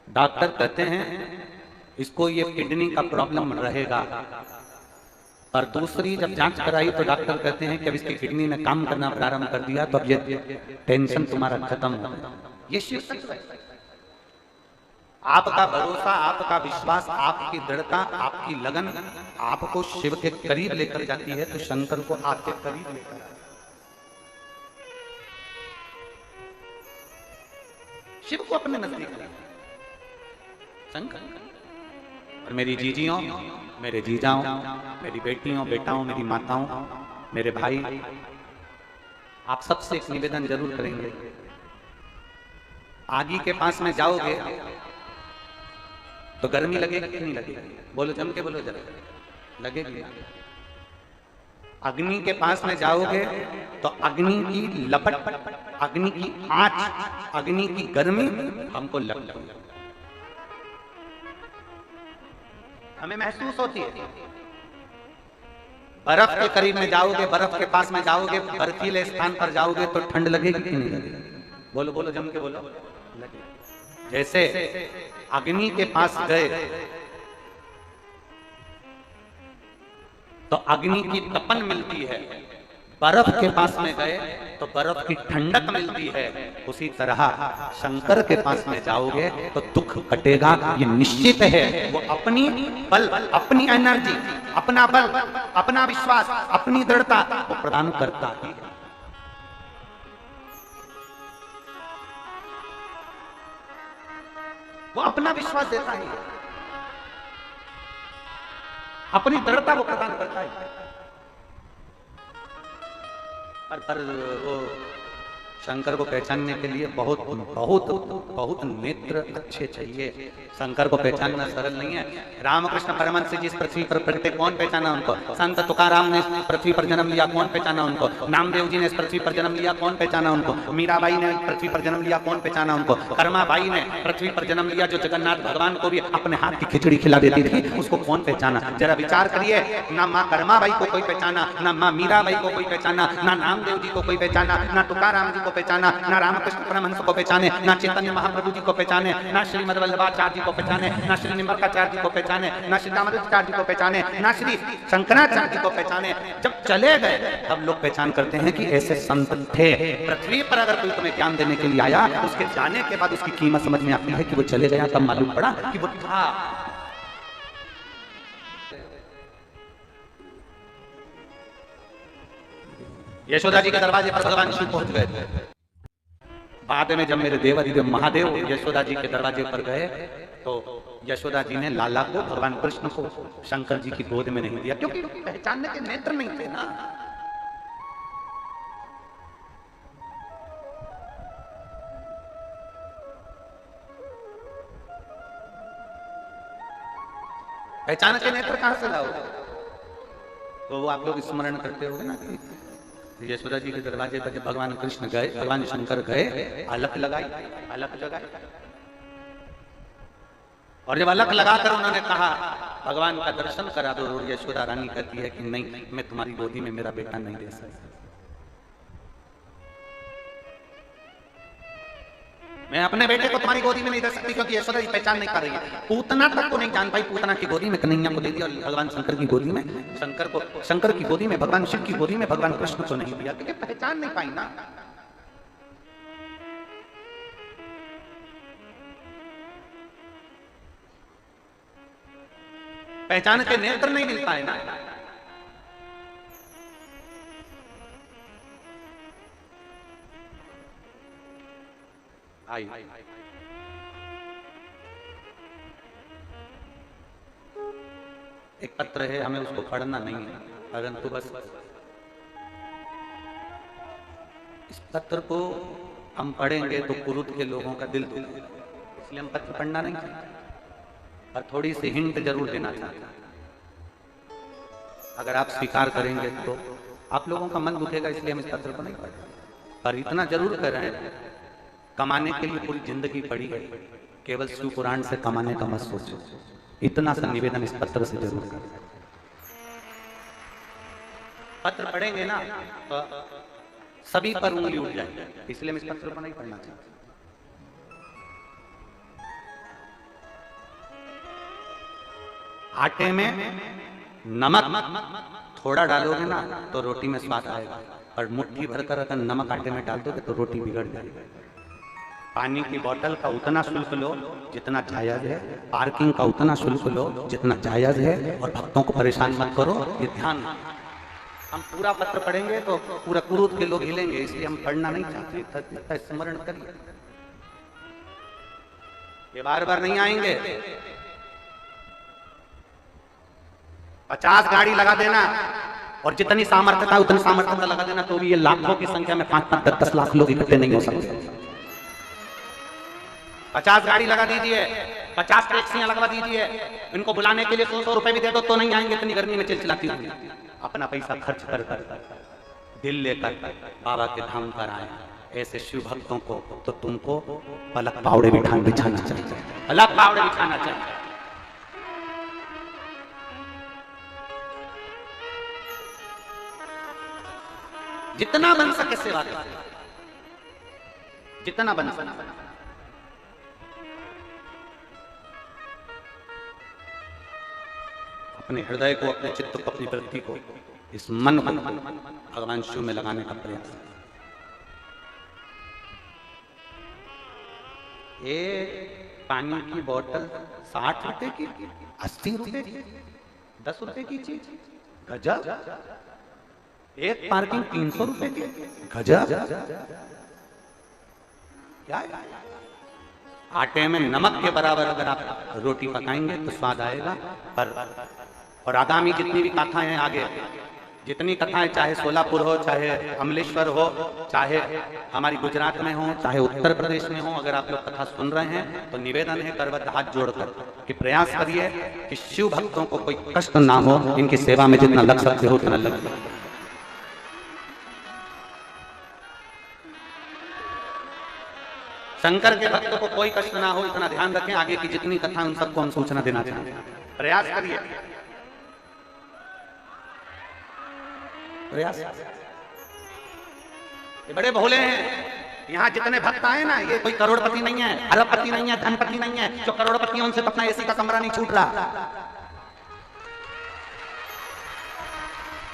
Speaker 1: डॉक्टर कहते हैं इसको ये किडनी का प्रॉब्लम रहेगा, और दूसरी जब जांच कराई तो डॉक्टर कहते हैं कि अब इसकी किडनी ने काम करना प्रारंभ कर दिया, तो अब ये टेंशन तुम्हारा खत्म हो गया। ये शिव सत्य है। आपका भरोसा, आपका विश्वास, आपकी दृढ़ता, आपकी लगन आपको शिव के करीब लेकर जाती है, तो शंकर को आपके करीब लेकर शिव को अपने नजदीक शंकर। और मेरी जीजियों, मेरे जीजाओं, मेरी बेटियों, बेटाओं, मेरी माताओं, मेरे भाई, आप सबसे एक निवेदन जरूर करेंगे। आगी के पास में जाओगे तो गर्मी लगेगी कि नहीं लगेगी? बोलो, जम के बोलो जरा। लगेगी। अग्नि के पास में जाओगे तो अग्नि की लपट, अग्नि की आंच, अग्नि की गर्मी हमको लगती है, हमें महसूस होती है। बर्फ के करीब में जाओगे, बर्फ के पास में जाओगे, बर्फीले स्थान पर जाओगे तो ठंड लगेगी कि नहीं लगेगी? बोलो बोलो, जम के बोलो। जैसे अग्नि के पास गए तो अग्नि की तपन मिलती है, बर्फ के पास में गए तो बर्फ की ठंडक मिलती है, उसी तरह शंकर के पास में जाओगे तो दुख कटेगा, ये निश्चित है। वो अपनी बल, अपनी एनर्जी, अपना बल, अपना विश्वास, अपनी दृढ़ता वो प्रदान करता है। वो अपना विश्वास देता है, अपनी दृढ़ता वो प्रदान करता है। पर वो शंकर को पहचानने के लिए बहुत बहुत बहुत नेत्र अच्छे चाहिए। शंकर को पहचानना सरल नहीं है। रामकृष्ण परमहंस जी इस पृथ्वी पर प्रकटे, कौन पहचाना उनको? संत तुकाराम ने इस पृथ्वी पर जन्म लिया, कौन पहचाना उनको? नामदेव जी ने इस पृथ्वी पर जन्म लिया, कौन पहचाना उनको? मीराबाई ने पृथ्वी पर जन्म लिया, कौन पहचाना उनको? कर्माबाई ने पृथ्वी पर जन्म लिया, जो जगन्नाथ भगवान को भी अपने हाथ की खिचड़ी खिला देती थी, उसको कौन पहचाना? जरा विचार करिए। ना माँ कर्माबाई को कोई पहचाना, ना माँ मीराबाई को कोई पहचाना, ना नामदेव जी को कोई पहचाना, ना तुकाराम जी को पहचाना, ना रामकृष्ण परमहंस को पहचाने, ना चैतन्य महाप्रभु जी को पहचाने, ना श्रीमद वल्लभाचार्य जी को पहचाने, ना श्री निम्बरकाचार्य जी को पहचाने, ना श्री रामानुजाचार्य जी को पहचाने, ना श्री शंकराचार्य जी को पहचाने। जब चले गए तब लोग पहचान करते हैं कि ऐसे संत थे। पृथ्वी पर अगर कोई तुम्हें ज्ञान देने के लिए आया, उसके जाने के बाद उसकी कीमत समझ में आती है कि वो चले गया तब मालूम पड़ा कि वो था। यशोदा जी के दरवाजे पर भगवान शिव पहुंच गए। बाद में जब मेरे देवाधिदेव महादेव यशोदा जी के दरवाजे पर गए तो यशोदा जी ने लाला को, भगवान कृष्ण को शंकर जी की गोद में नहीं दिया, क्योंकि पहचानने के नेत्र नहीं थे ना। पहचान के नेत्र कहां से लाओ? तो वो आप लोग स्मरण करते होंगे ना कि यशोदा जी के दरवाजे पर जब भगवान कृष्ण गए, भगवान शंकर गए, अलख लगाई, अलख जगाई, और जब अलख लगाकर उन्होंने कहा भगवान का दर्शन करा दो, और यशोदा रानी कहती है कि नहीं, मैं तुम्हारी गोदी में मेरा बेटा नहीं दे सकती, मैं अपने बेटे को तुम्हारी गोदी में नहीं दे सकती, क्योंकि यशोदा जी पहचान नहीं कर रही है। पूतना तक को नहीं जान पाई, पूतना की गोदी में कन्हैया को दे दिया, और भगवान शंकर की गोदी में, शंकर की गोदी में, भगवान शिव की गोदी में भगवान कृष्ण को नहीं दिया, क्योंकि पहचान नहीं पाई ना। पहचान के नेत्र नहीं मिल पाए ना। आई एक पत्र है, हमें उसको पढ़ना नहीं है, परंतु बस इस पत्र को हम पढ़ेंगे तो कुरुत के लोगों का दिल दुखेगा, इसलिए हम पत्र पढ़ना नहीं चाहते, और थोड़ी सी हिंट जरूर देना चाहते हैं। अगर आप स्वीकार करेंगे तो आप लोगों का मन दुखेगा, इसलिए हम इस पत्र को नहीं पढ़ेंगे, पर इतना जरूर कर रहे हैं, कमाने के लिए पूरी जिंदगी पड़ी है, केवल शिव पुराण से कमाने का मत सोचो। इतना सा निवेदन इस पत्र से जरूर करें। पत्र पढ़ेंगे ना तो सभी पर उंगली उठ जाएगी, इसलिए हम इस पत्र को नहीं पढ़ना चाहते। आटे में नमक थोड़ा डालोगे ना तो रोटी में स्वाद आएगा, और मुट्ठी भरकर अगर नमक आटे में डाल दोगे तो रोटी बिगड़ जाएगी। पानी की बोतल का उतना शुल्क लो जितना जायज है, पार्किंग का उतना शुल्क लो जितना जायज है, और भक्तों को परेशान मत करो, ये ध्यान। हम पूरा पत्र पढ़ेंगे तो पूरा कुरुत के लोग हिलेंगे, इसलिए हम पढ़ना नहीं चाहते। स्मरण करिए, ये बार बार नहीं आएंगे। 50 गाड़ी लगा देना, और जितनी सामर्थ्य था उतनी सामर्थ्य लगा देना, तो भी ये लाखों की संख्या में 5-5, 10-10 लाख लोग इकट्ठे नहीं हो सकते। 50 गाड़ी लगा दीजिए, 50 टैक्सियां लगवा दीजिए, इनको बुलाने के लिए 100 रुपए भी दे दो तो नहीं आएंगे, इतनी गर्मी में चिलचिलाती हुई। अपना पैसा खर्च कर दिल लेकर बाबा के धाम पर आए, ऐसे शिव भक्तों को तो तुमको पलक पावड़े बिछाना चाहिए, पलक पावड़े बिछाना चाहिए। जितना बन सके सेवा करें, जितना बन सके। अपने हृदय को, अपने चित्त को, अपनी वृत्ति को, इस मन को भगवान शिव में लगाने का प्रयास। ये पानी की बोतल 60 रुपए की, 80 रुपए की, 10 रुपए की चीज, गजब। एक पार्किंग 300 रुपए की, गजब। क्या आटे में नमक के बराबर अगर आप रोटी पकाएंगे तो स्वाद आएगा। पर और आगामी जितनी भी कथाएं हैं, आगे जितनी कथाएं, चाहे सोलापुर हो, चाहे अमलेश्वर हो, चाहे हमारी गुजरात में हो, चाहे उत्तर प्रदेश में हो, अगर आप लोग कथा सुन रहे हैं तो निवेदन है करबद्ध हाथ जोड़कर कि प्रयास करिए कि शिव भक्तों को कोई कष्ट ना हो, इनकी सेवा में जितना लग सकते हो उतना लग। शंकर के भक्तों को कोई कष्ट ना हो, इतना ध्यान रखें। आगे की जितनी कथा उन सबको हम सूचना देना चाहते हैं। प्रयास करिए, प्रयास। ये बड़े भोले हैं। यहाँ जितने भक्त आए ना, ये कोई करोड़पति नहीं है, अरबपति नहीं है, धनपति नहीं है। जो करोड़पति है उनसे अपना एसी का कमरा नहीं छूट रहा।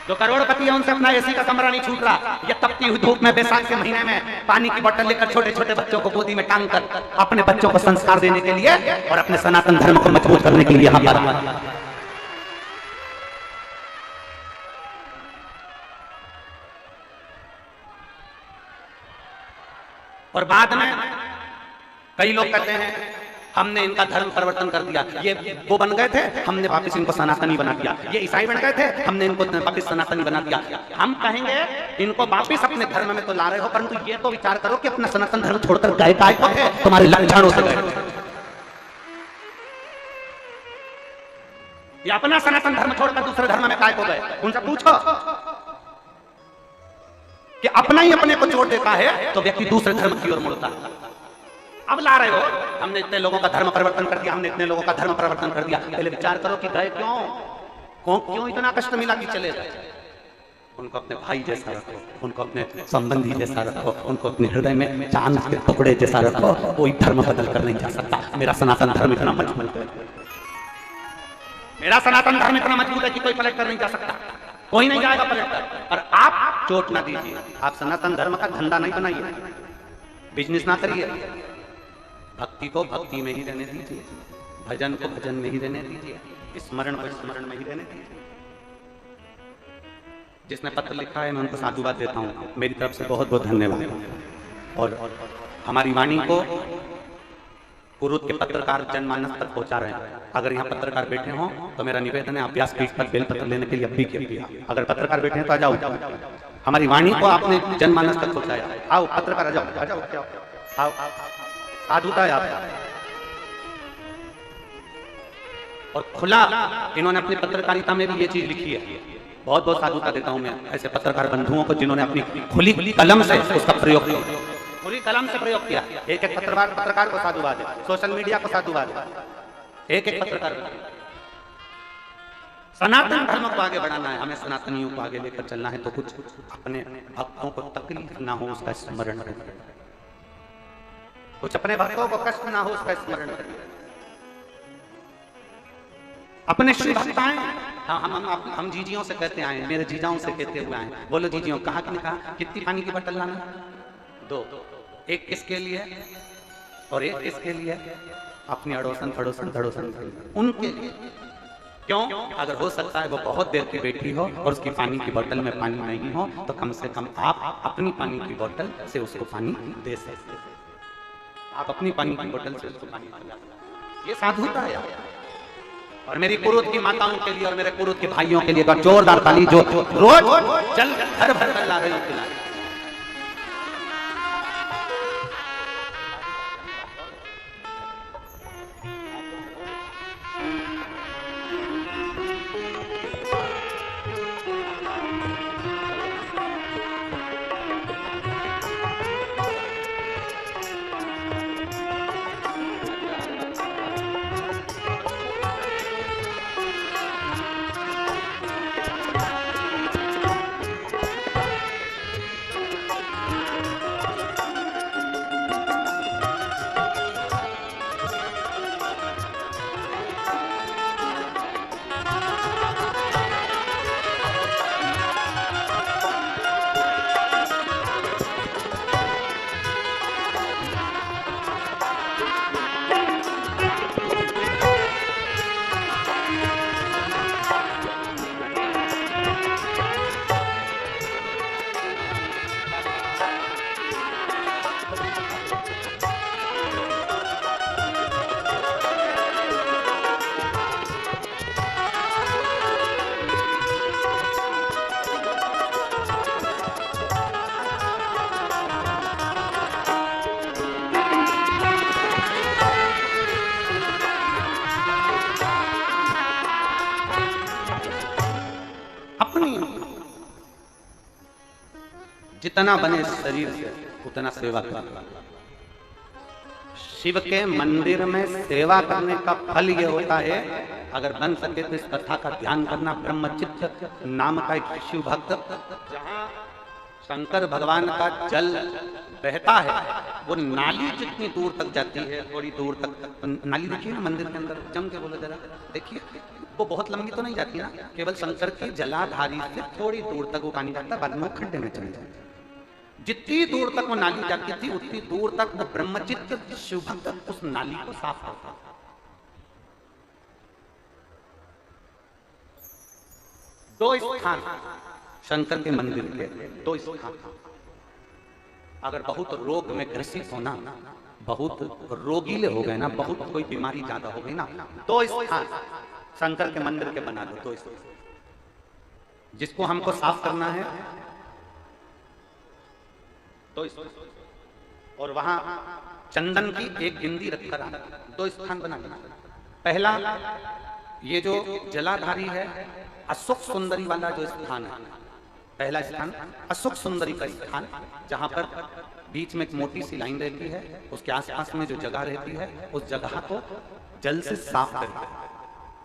Speaker 1: जो करोड़पति है उनसे अपना एसी का कमरा नहीं छूट रहा। ये तपती हुई धूप में बैसाख के महीने में पानी की बोतल लेकर छोटे छोटे बच्चों को गोदी में टांग कर अपने बच्चों को संस्कार देने के लिए और अपने सनातन धर्म को मजबूत करने के लिए यहाँ पर। और बाद में कई लोग कहते हैं हमने इनका धर्म परिवर्तन कर दिया, ये वो बन गए थे, हमने वापस इनको सनातनी बना दिया। ये ईसाई बन गए थे, हमने इनको वापस सनातनी बना दिया। हम कहेंगे इनको वापस अपने धर्म में तो ला रहे हो, परंतु ये तो विचार करो कि अपना सनातन धर्म छोड़कर गए काय को थे, तुम्हारे लक्षणों से गए। ये अपना सनातन धर्म छोड़कर दूसरे धर्म में काय को गए। उनसे पूछो कि अपना ही अपने को चोट देता है तो व्यक्ति दूसरे धर्म की ओर मुड़ता है। अब ला रहे हो, हमने इतने लोगों का धर्म परिवर्तन कर दिया, हमने इतने लोगों का धर्म परिवर्तन कर दिया। पहले विचार करो कि गए क्यों इतना कष्ट मिला कि चले गए। उनको अपने भाई जैसा रखो, उनको अपने संबंधी जैसा रखो, उनको अपने हृदय में चांद के टुकड़े जैसा रखो। कोई धर्म बदल कर नहीं जा सकता। मेरा सनातन धर्म इतना मजबूत है, मेरा सनातन धर्म इतना मजबूत है कि कोई पलट कर नहीं जा सकता। कोई नहीं जाएगा पलट कर। और आप चोट ना दीजिए, आप सनातन धर्म का धंधा नहीं बनाइए, बिजनेस ना करिए। भक्ति को भक्ति में ही रहने दीजिए, भजन को भजन में ही रहने दीजिए, स्मरण को स्मरण में ही रहने दीजिए। जिसने पत्र लिखा है मैं उनको साधुवाद देता हूँ, मेरी तरफ से बहुत बहुत धन्यवाद। और हमारी वाणी को कुरुद के पत्रकार जनमानस तक पहुंचा रहे हैं। अगर यहाँ पत्रकार बैठे हों तो मेरा निवेदन है, अभ्यास पीठ पर बेलपत्र लेने के लिए अभी किया। अगर पत्रकार बैठे हैं तो आ जाओ, हमारी वाणी को आपने जनमानस तक पहुंचाया। आओ पत्रकार, आ जाओ, आओ, साधुता है आप। और खुला इन्होंने अपनी पत्रकारिता में भी ये चीज लिखी है। बहुत बहुत साधुता देता हूं मैं ऐसे पत्रकार बंधुओं को जिन्होंने अपनी खुली कलम से उसका प्रयोग किया, खुली कलम से प्रयोग किया। एक एक पत्रकार को साधुवाद है, सोशल मीडिया को साधुवाद है, एक एक पत्रकार। सनातन धर्म को आगे बढ़ाना है, हमें सनातनियों को आगे लेकर चलना है, तो कुछ अपने भक्तों को तकलीफ ना हो उसका स्मरण करें, कुछ अपने भक्तों को कष्ट ना हो उसका स्मरण करें। अपने शिव भक्त आए, हम जीजियों से कहते आए, मेरे जीजाओं से कहते हुए आए। बोलो जीजियों, कहा कितनी पानी की बोतल लाना? 2, एक किसके लिए और एक किसके लिए? अपनी अड़ोसन धड़ोसन उनके लिए। क्यों? अगर हो सकता है वो बहुत देर की बैठी हो और उसकी पानी की बोतल में पानी नहीं हो, तो कम से कम आप अपनी पानी की बोतल से उसको पानी दे सकते। आप अपनी पानी की बोतल से उसको पानी पिला सकते। ये साधुता है। और मेरी कुरुद की माताओं के लिए और मेरे कुरुद के भाइयों के लिए जोरदार ताली, जो रोज जल घर भर ला रहे हो। जितना बने शरीर से उतना सेवा करना। शिव के मंदिर में सेवा करने का फल ये होता है, अगर बन सके तो इस कथा का ध्यान करना। ब्रह्मचित्त नाम का एक शिव भक्त, जहाँ शंकर भगवान का जल बहता है, वो नाली जितनी दूर तक जाती है, थोड़ी दूर तक नाली देखिए ना मंदिर के अंदर, जम के बोलो जरा, देखिए वो बहुत लंबी तो नहीं जाती ना, केवल शंकर की जलाधारी से थोड़ी दूर तक वो पानी जाता है, बाद में वो खड्डे में चले जाता है। जितनी दूर तक वो नाली जाती थी उतनी दूर तक वो ब्रह्मचित्त शिव भक्त उस नाली को साफ करता था। दो स्थान शंकर के मंदिर के, दो स्थान। अगर बहुत रोग में ग्रसित हो ना, बहुत रोगीले हो गए ना, बहुत कोई बीमारी ज्यादा हो गई ना, दो स्थान शंकर के मंदिर के बना दो, दो स्थान जिसको हमको साफ करना है, दो स्थान। और वहां चंदन की एक गिंदी रखकर दो स्थान बना देना। पहला ये जो जलाधारी है, अशोक सुंदरी वाला जो स्थान है, पहला स्थान अशोक सुंदरी का स्थान, जहां पर बीच में एक मोटी सी लाइन रहती है, उसके आसपास में जो जगह रहती है उस जगह को जल से साफ करके,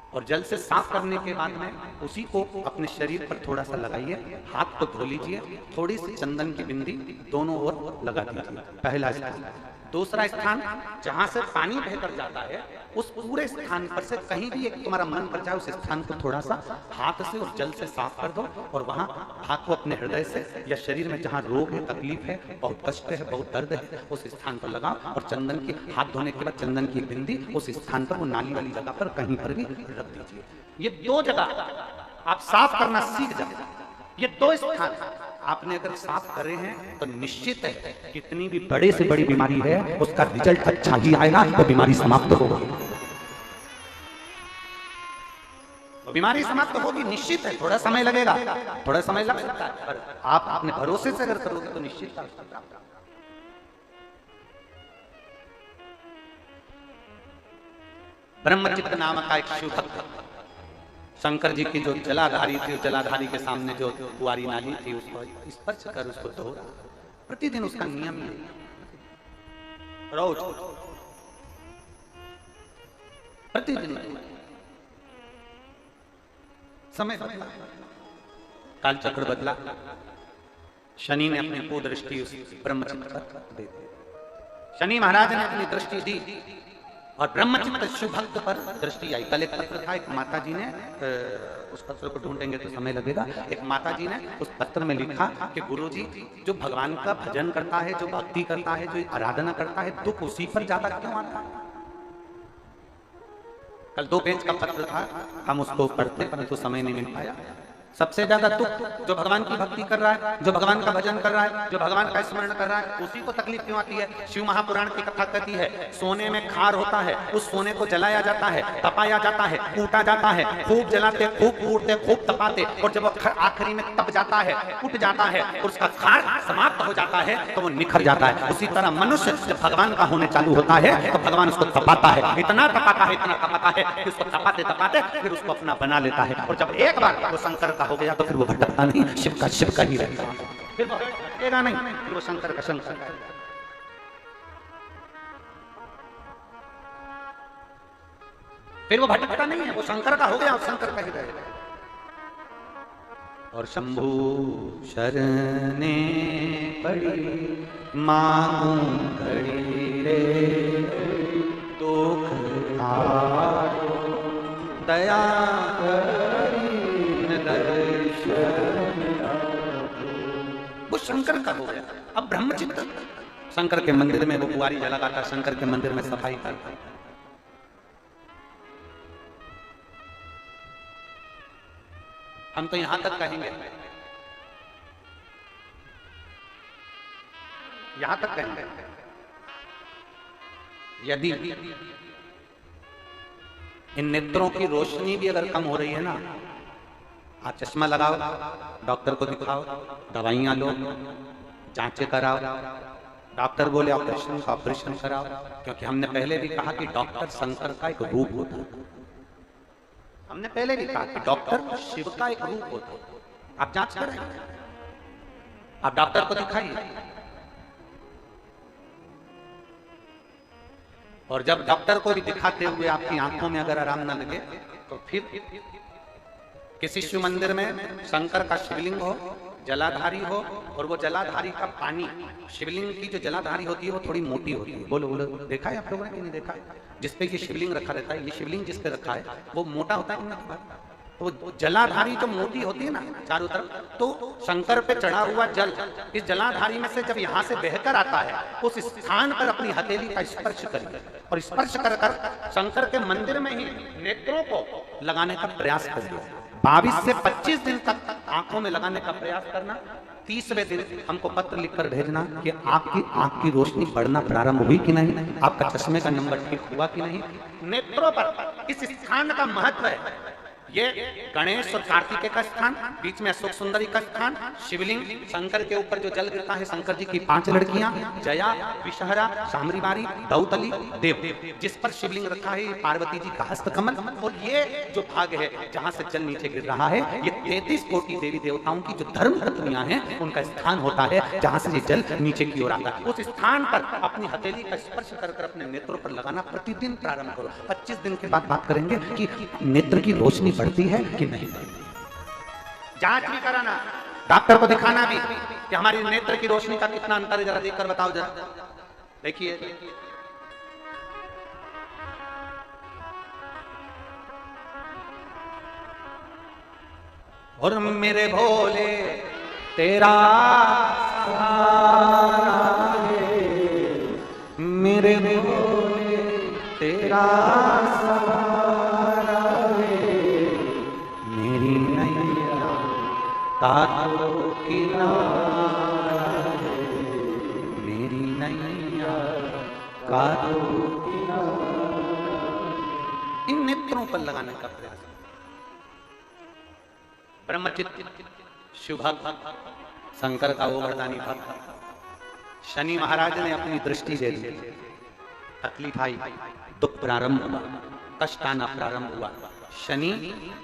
Speaker 1: और जल से साफ करने के बाद में उसी को अपने शरीर पर थोड़ा सा लगाइए, हाथ को धो लीजिए, थोड़ी सी चंदन की बिंदी दोनों ओर लगा दीजिए। पहला स्थान। दूसरा स्थान जहां से पानी बहकर जाता है, उस पूरे स्थान पर से कहीं भी एक तुम्हारा मन कर जाए, उस स्थान को थोड़ा सा हाथ से और जल से साफ कर दो, और वहां हाथ को अपने हृदय से या शरीर में जहां रोग है, तकलीफ है, बहुत कष्ट है, बहुत दर्द है, उस स्थान पर लगाओ, और चंदन की हाथ धोने के बाद चंदन की बिंदी उस स्थान पर, वो नाली वाली जगह पर कहीं पर भी रख दीजिए। ये दो जगह आप साफ करना सीख जाए। ये दो स्थान आपने अगर साफ करे हैं तो निश्चित है कितनी भी बड़े से बड़ी बीमारी है उसका रिजल्ट अच्छा ही आएगा, तो बीमारी समाप्त होगी। तो बीमारी समाप्त होगी, निश्चित है। थोड़ा समय लगेगा, थोड़ा समय लग सकता है, पर आप अपने भरोसे से अगर करोगे तो निश्चित। ब्रह्मचित्त नाम का एक शिव भक्त, शंकर जी की जो जलाधारी थी, जलाधारी के सामने जो कुआरी नाली थी, उसको स्पर्श कर उसको धो रहा। प्रतिदिन उसका नियम है, रोज प्रतिदिन। समय बदला, काल चक्र बदला, शनि ने अपनी कुदृष्टि उस ब्रह्मचित्त पर दे दी। शनि महाराज ने अपनी दृष्टि दी और ब्रह्मचित्त शिव भक्त पर दृष्टि आई। कल एक पत्र था, एक माता जी ने, उस पत्र को ढूंढेंगे तो समय लगेगा, एक माता जी ने उस पत्र में लिखा कि गुरुजी, जो भगवान का भजन करता है, जो भक्ति करता है, जो आराधना करता है, दुख उसी पर ज्यादा क्यों आता है? कल 2 पेज का पत्र था, हम उसको पढ़ते परंतु समय नहीं मिल पाया। सबसे ज्यादा दुख जो भगवान की भक्ति कर रहा है, जो भगवान का भजन कर रहा है, जो भगवान का स्मरण कर रहा है, उसी को तकलीफ क्यों आती है? शिव महापुराण की कथा कहती है, सोने में खार होता है, उस सोने को जलाया जाता है, तपाया जाता है, कूटा जाता है, खूब जलाते, खूब कूटते, खूब तपाते, और जब वो आखिरी में तप जाता है, उठ जाता है, और उसका खार समाप्त हो जाता है, तो वो निखर जाता है। उसी तरह मनुष्य जब भगवान का होने चालू होता है तो भगवान उसको तपाता है, इतना तपाता है, इतना तपाता है कि उसको तपाते तपाते फिर उसको अपना बना लेता है। और जब एक बार वो शंकर का हो गया तो फिर वो भटकता नहीं, शिव का ही रहता है, फिर वो भटकेगा नहीं, फिर वो शंकर का शंकर। फिर वो भटकता नहीं है, वो शंकर का हो गया और शंकर का ही रहेगा। और शंभु शरणे पड़ी मांगू घड़ी रे, दुख हारो दया वो शंकर का हो गया। अब ब्रह्मचित्त शंकर के मंदिर में वो कुआरी जलाता, शंकर के मंदिर में सफाई करता। हम तो यहां तक कहेंगे, यहां तक कहेंगे, यदि इन नेत्रों की रोशनी भी अगर कम हो रही है ना, आप चश्मा लगाओ, डॉक्टर को दिखाओ, दवाइयां लो, जांचें कराओ, डॉक्टर बोले ऑपरेशन का ऑपरेशन कराओ, क्योंकि हमने पहले भी कहा कि डॉक्टर शंकर का एक रूप होता है। हमने पहले भी कहा कि डॉक्टर शिव का एक रूप होता है। आप जांच कराएं, आप डॉक्टर को दिखाइए, और जब डॉक्टर को भी दिखाते हुए आपकी आंखों में अगर आराम न लगे तो फिर किसी शिव मंदिर में शंकर का शिवलिंग हो, जलाधारी हो, और वो जलाधारी का पानी, शिवलिंग की जो जलाधारी होती है वो थोड़ी मोटी होती है। बोलो बोलो, देखा है आप लोगों ने कि नहीं देखा? जिसपे ये शिवलिंग रखा रहता है, ये शिवलिंग जिसपे रखा है वो मोटा होता है। तो जलाधारी जो मोटी होती है ना चारों तरफ, तो शंकर पे चढ़ा हुआ जल इस जलाधारी में से जब यहाँ से बहकर आता है, उस स्थान पर अपनी हथेली का स्पर्श करिए, और स्पर्श कर शंकर के मंदिर में ही नेत्रों को लगाने का प्रयास करिए। 22 से 25 दिन तक आंखों में लगाने का प्रयास करना। 30वें दिन हमको पत्र लिखकर भेजना कि आपकी आंख की रोशनी बढ़ना प्रारंभ हुई कि नहीं, आपका चश्मे का नंबर ठीक हुआ कि नहीं। नेत्रों पर इस स्थान का महत्व है। ये गणेश और कार्तिकेय का स्थान, बीच में अशोक सुंदरी का स्थान, शिवलिंग, शंकर के ऊपर जो जल गिरता है, शंकर जी की 5 लड़कियां, जया, विषहरा, साम्रीबारी, दौतली, देव, जिस पर शिवलिंग रखा है पार्वती जी का हस्त कमल, और ये जो भाग है जहां से जल नीचे गिर रहा है, ये 33 कोटि देवी देवताओं की जो धर्म पत्नियां हैं उनका स्थान होता है, जहां से ये जल नीचे की ओर आता है। उस स्थान पर अपनी हथेली का स्पर्श कर अपने नेत्रों पर लगाना प्रतिदिन प्रारंभ करो। 25 दिन के बाद बात करेंगे कि नेत्र की रोशनी बढ़ती है कि नहीं। जांच भी कराना, डॉक्टर को दिखाना भी कि हमारी नेत्र की रोशनी का कितना अंतर है, जरा देखकर बताओ। जरा देखिए, और मेरे भोले तेरा सहारा है, मेरे भोले तेरा सहारा है, मेरी नैया तारो किनारा है, मेरी नैया तारो किनारा। इन नेत्रों पर लगाने का प्रयास। ब्रह्मचित्त शुभ शंकर का वो वरदानी भक्त, शनि महाराज ने अपनी दृष्टि दे दी, तकलीफ आई, दुख प्रारंभ हुआ, कष्ट आना प्रारंभ हुआ। शनि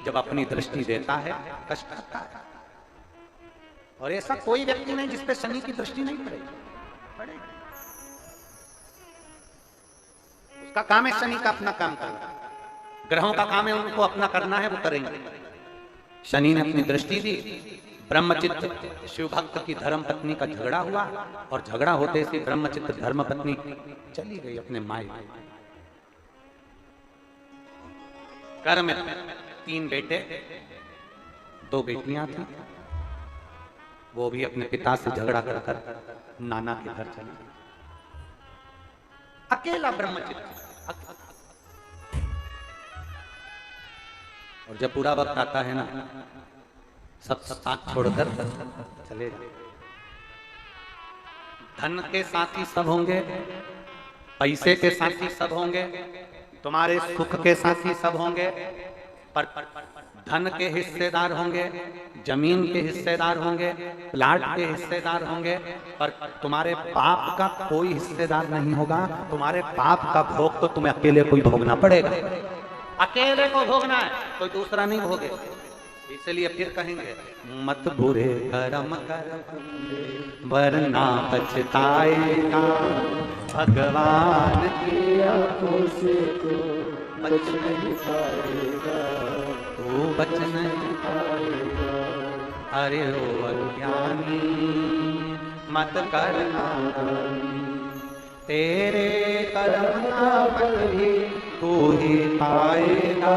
Speaker 1: जब अपनी दृष्टि देता है कष्ट आता है, और ऐसा कोई व्यक्ति नहीं जिसपे शनि की दृष्टि नहीं पड़ेगी। उसका काम है शनि का अपना काम करना, ग्रहों का काम है उनको अपना करना है, वो करेंगे। शनि ने अपनी दृष्टि दी, ब्रह्मचित्त शिव भक्त की धर्म पत्नी का झगड़ा हुआ, और झगड़ा होते से ब्रह्मचित्त धर्म पत्नी चली गई अपने माई। घर में 3 बेटे 2 बेटियां थी, वो भी अपने पिता से झगड़ा कर नाना के घर चली गई। अकेला ब्रह्मचित्त, और जब पूरा वक्त आता है ना, सब साथ छोड़कर चले जाए। धन के साथी सब होंगे, पैसे के साथी सब होंगे, तुम्हारे सुख के साथी सब होंगे, पर धन के हिस्सेदार होंगे, जमीन के हिस्सेदार होंगे, प्लाट के हिस्सेदार होंगे, पर तुम्हारे पाप का कोई हिस्सेदार नहीं होगा। तुम्हारे पाप का भोग तो तुम्हें अकेले कोई भोगना पड़ेगा, अकेले को भोगना है, कोई दूसरा नहीं भोगे। इसलिए फिर कहेंगे, मत बुरे कर्म कर वरना पछताएगा, भगवान की आंखों से तू बच नहीं पाएगा, तू बच नहीं पाएगा। अरे ओ अज्ञानी मत करना, तेरे कर्म का फल भी तू ही पाएगा,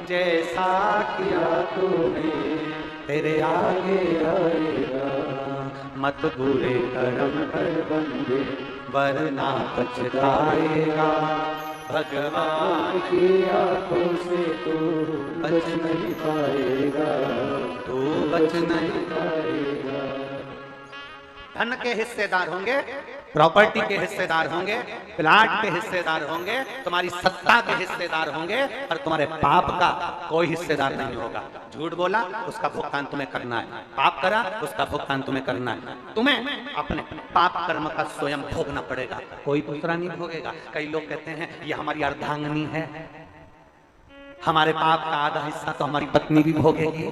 Speaker 1: जैसा किया तूने तेरे आगे आएगा। मत बुरे कर्म कर बंदे वरना पछताएगा, भगवान की आंखों से तू बच नहीं पाएगा, तू बच नहीं पाएगा। धन के हिस्सेदार होंगे, प्रॉपर्टी के हिस्सेदार होंगे, प्लाट के हिस्सेदार होंगे, तुम्हारी सत्ता के हिस्सेदार होंगे, और तुम्हारे पाप का कोई हिस्सेदार नहीं होगा। झूठ बोला उसका भुगतान तुम्हें करना है, पाप करा उसका भुगतान तुम्हें करना है। तुम्हें अपने पाप कर्म का स्वयं भोगना पड़ेगा, कोई दूसरा नहीं भोगेगा। कई लोग कहते हैं ये हमारी अर्धांगिनी है, हमारे पाप का आधा हिस्सा तो हमारी पत्नी भी भोगेगी।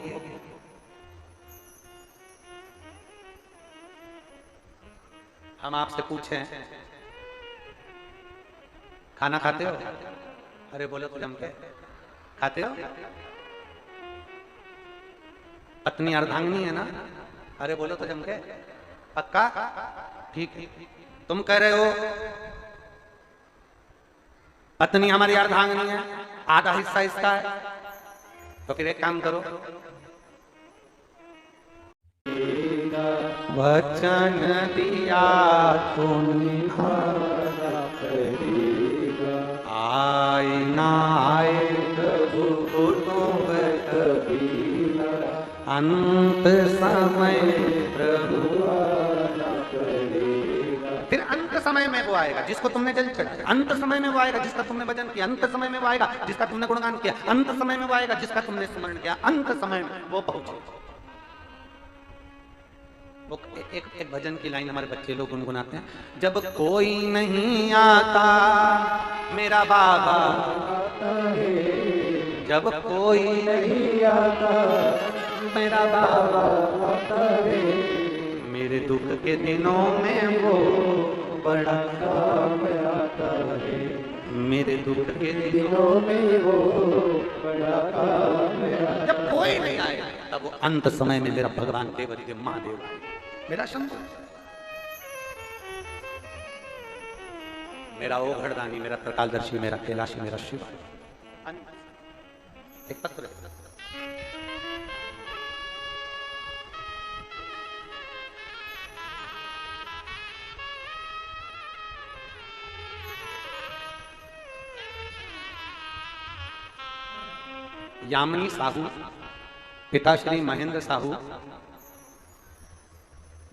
Speaker 1: हम आपसे पूछें, खाना खाते हो? अरे बोलो तो जम के खाते हो? पत्नी अर्धांगिनी है ना? अरे बोलो तो जम के, पक्का? ठीक। तुम कह रहे हो पत्नी हमारी अर्धांगिनी है, आधा हिस्सा इसका है, तो फिर एक काम करो, वचन दिया तो निभाना पड़ेगा, आए ना आए प्रभु कुटुंब कबीरा, अंत समय प्रभु आना पड़ेगा। फिर अंत समय में वो आएगा जिसको तुमने जल चढ़ाया, अंत समय में वो आएगा जिसका तुमने भजन किया, अंत समय में वो आएगा जिसका तुमने गुणगान किया, अंत समय में वो आएगा जिसका तुमने स्मरण किया, अंत समय में वो पहुंचे। एक भजन की लाइन हमारे बच्चे लोग गुनगुनाते हैं, जब कोई नहीं आता मेरा बाबा आता है, जब कोई नहीं आता मेरा बाबा आता है, मेरे दुख के दिनों में वो बड़ा काम आता है, मेरे दुख के दिनों में वो बड़ा काम आता है। जब कोई नहीं आएगा तब वो अंत समय में मेरा भगवान देवरी महादेव, मेरा शंकर, मेरा ओघड़दानी, मेरा प्रकालदर्शी, मेरा कैलाशी, मेरा शिव। एक पत्र यामिनी साहू, पिता श्री महेंद्र साहू,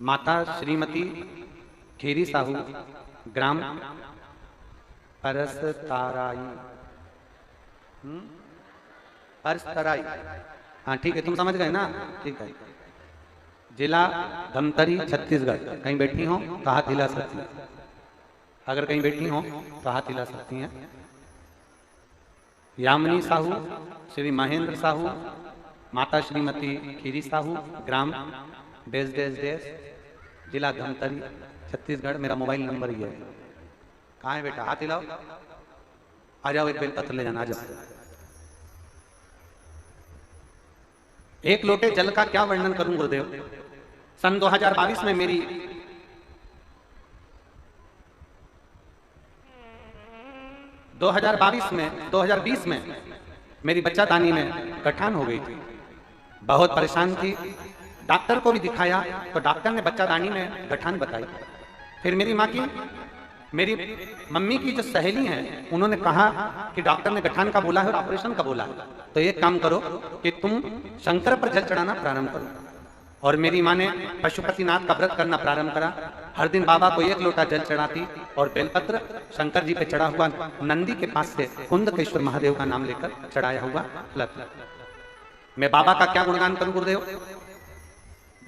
Speaker 1: माता श्रीमती खेरी साहू, ग्राम परसतराई, परसतराई, हाँ ठीक है, तुम समझ गए ना? ठीक है। जिला धमतरी, छत्तीसगढ़। कहीं बैठी हो तो हाथ हिला सकती हैं, अगर कहीं बैठी हो तो हाथ हिला सकती हैं। यामिनी साहू, श्री महेंद्र साहू, माता श्रीमती खीरी साहू, ग्राम डेस डेस डेस, जिला धमतरी, छत्तीसगढ़। मेरा मोबाइल नंबर ही है। कहाँ है बेटा? हाथ हिलाओ, आ जाओ, एक बेलपत्र ले जाना, आ जाओ। एक लोटे जल का क्या वर्णन करूं गुरुदेव। सन 2022 में मेरी दो 2020 में मेरी बच्चादानी में गठान हो गई थी, बहुत परेशान थी। डॉक्टर को भी दिखाया तो डॉक्टर ने बच्चादानी में गठान बताई। फिर मेरी माँ की, मेरी मम्मी की जो सहेली हैं, उन्होंने कहा कि डॉक्टर ने गठान का बोला है और ऑपरेशन का बोला है, तो एक काम करो कि तुम शंकर पर जल चढ़ाना प्रारंभ करो। और मेरी माँ ने पशुपतिनाथ का व्रत करना प्रारंभ करा। हर दिन बाबा को एक लोटा जल चढ़ाती और बेलपत्र शंकर जी पे चढ़ा हुआ नंदी के पास से कुंदकेश्वर महादेव का नाम लेकर चढ़ाया हुआ लत। मैं बाबा का क्या गुणगान करूं गुरुदेव।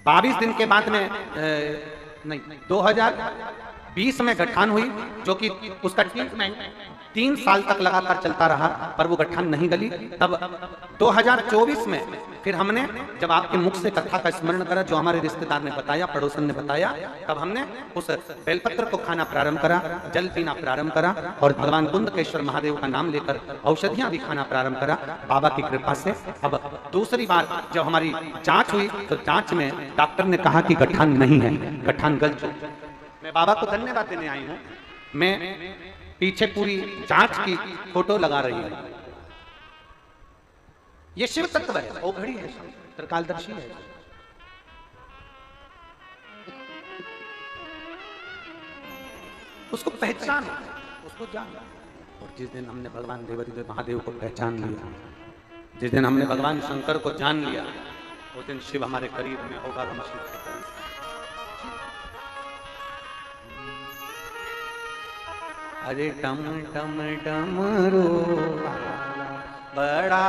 Speaker 1: 22 दिन के बाद में नहीं 2020 में गठान हुई, जो कि उसका ट्रीटमेंट 3 साल तक लगातार चलता रहा, पर वो गठान नहीं गली। तब 2024 में फिर हमने जब आपके मुख से कथा का स्मरण करा, जो हमारे रिश्तेदार ने बताया, पड़ोसन ने बताया, तब हमने उस बेलपत्र को खाना प्रारंभ करा, जल पीना प्रारंभ करा और भगवान कुंदकेश्वर महादेव का नाम लेकर औषधियां भी खाना प्रारंभ करा। बाबा की कृपा से अब दूसरी बार जब हमारी जांच हुई तो जांच में डॉक्टर ने कहा कि गठान नहीं है, गठान गल चुका। मैं बाबा को धन्यवाद देने आई हूँ। मैं पीछे पूरी जांच की फोटो लगा रही हूँ। ये शिव तत्व है, ओघड़ी है, त्रिकालदर्शी है। उसको पहचान, उसको जान। और जिस दिन हमने भगवान देवरी महादेव को पहचान लिया, जिस दिन हमने भगवान शंकर को जान लिया, उस दिन शिव हमारे करीब में होगा। हम शिव अरे टम टम डमरू बड़ा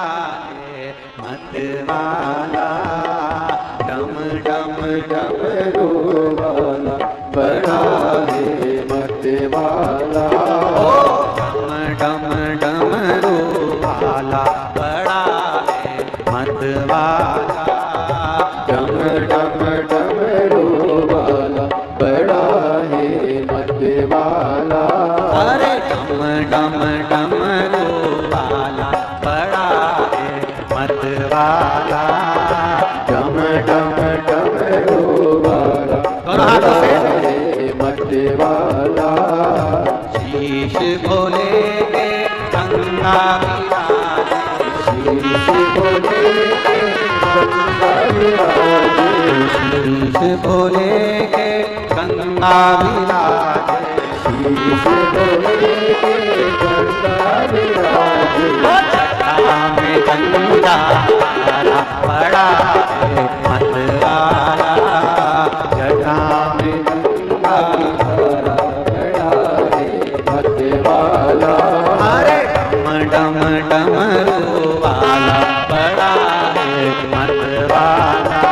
Speaker 1: है मतवाला, डम डम डमरू वाला बड़ा है मतवाला, डम डम डमरू वाला बड़ा है मतवाला, डम डम डमरू वाला बड़ा है डमरू वाला बड़ा है मत वाला,
Speaker 2: डम डम डमरू वाला बड़ा है मत वाला।
Speaker 1: शीश भोले के गंगा विराजे,
Speaker 2: शीश भोले के गंगा विराजे,
Speaker 1: शीश भोले के गंगा विराजे,
Speaker 2: शीश भोले के गंगा विराजे।
Speaker 1: जटा में गंगा वाला बड़ा है मत वाला, जटा में गंगा
Speaker 2: वाला बड़ा है मत वाला।
Speaker 1: अरे डम डमरू वाला बड़ा है मत वाला,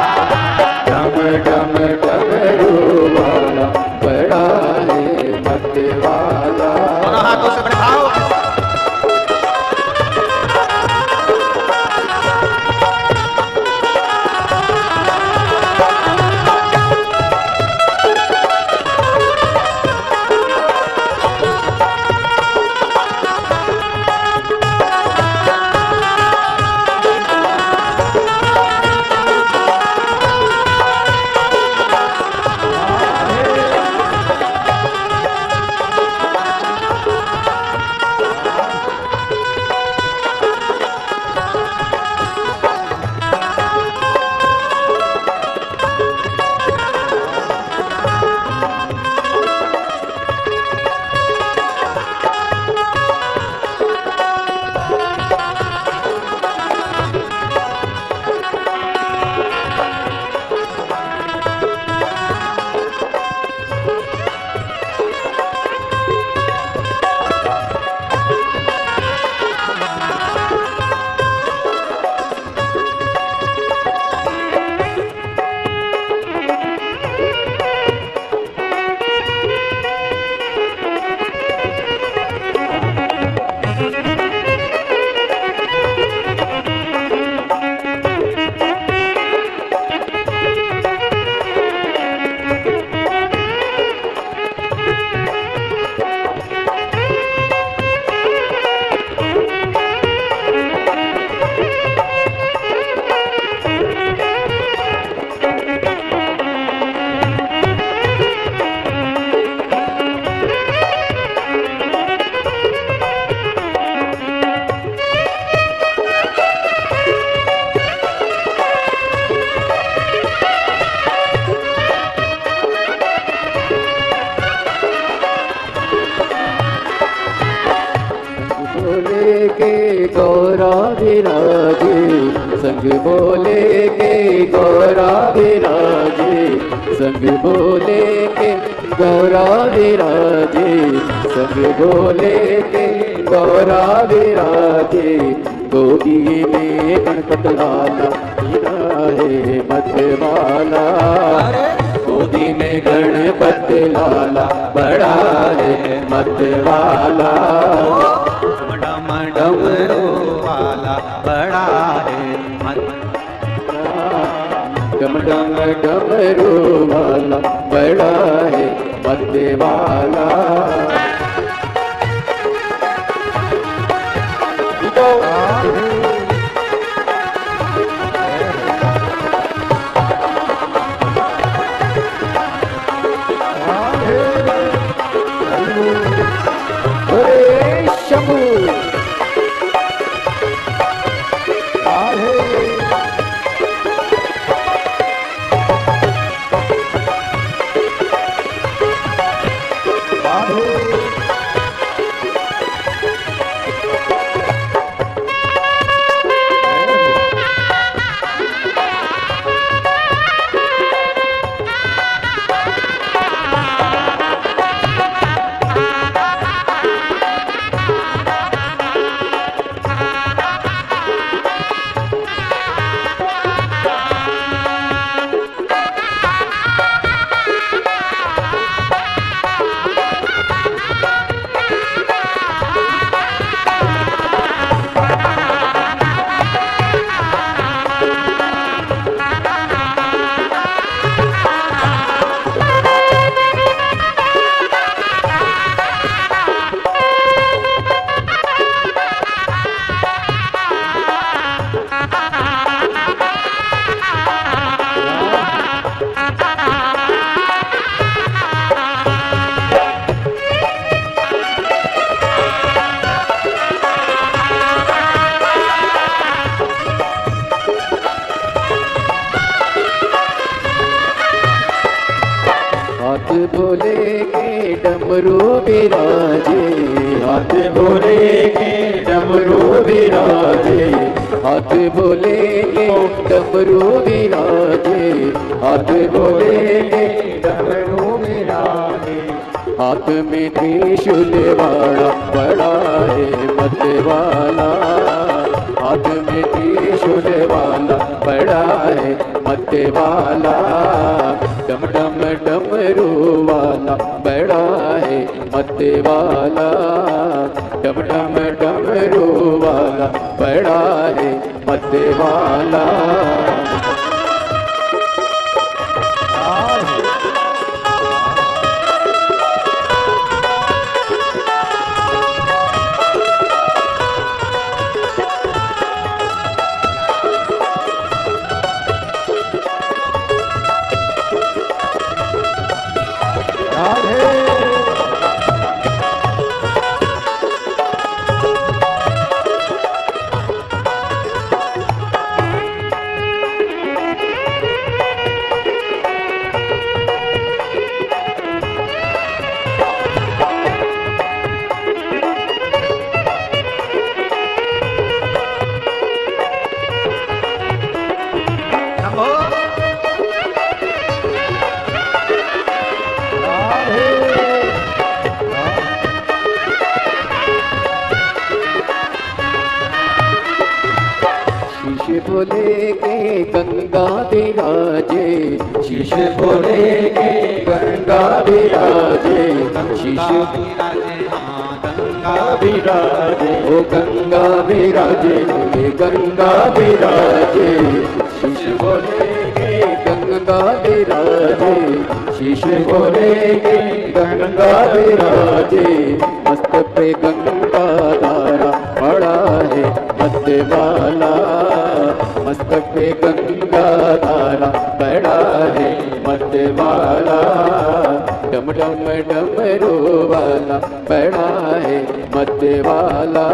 Speaker 2: डम डम डमरू वाला बड़ा है मत वाला।
Speaker 1: दोनों हाथों से बढ़ाओ।
Speaker 2: बोले के गौरा विराजे, संग बोले के गौरा विराजे, संग बोले के गौरा विराजे, संग बोले के गौरा विराजे। गोदी में गणपत लाला है मत वाला, गोदी में गणपत लाला बड़ा है मत वाला।
Speaker 1: डम डमरू वाला बड़ा है मत,
Speaker 2: डम डम डमरू वाला बड़ा है मत वाला। अरे शंभू
Speaker 1: साधु
Speaker 2: डमरू विराजे, हाथ भोले के डमरू विराजे, हाथ भोले के डमरू विराजे, हाथ भोले के डमरू विराजे, हाथ में त्रिशूल वाला बड़ा है मत वाला, हाथ में त्रिशूल वाला बड़ा है मत वाला, डम डम डमरू वाला बड़ा है मत वाला, डम डम डमरू वाला बड़ा है मत वाला। भोले के गंगा विराजे, शीश भोले के गंगा विराजे, शीश गंगा विराजे, ओ गंगा विराजे, गंगा विराजे, शीश भोले के गंगा विराजे, शीश भोले के गंगा विराजे, मस्तक पे गंगा धारा बड़ा है मत वाला, मस्तक पे गंगा धारा बड़ा है मत वाला, डम डम डमरू वाला बड़ा है मत वाला,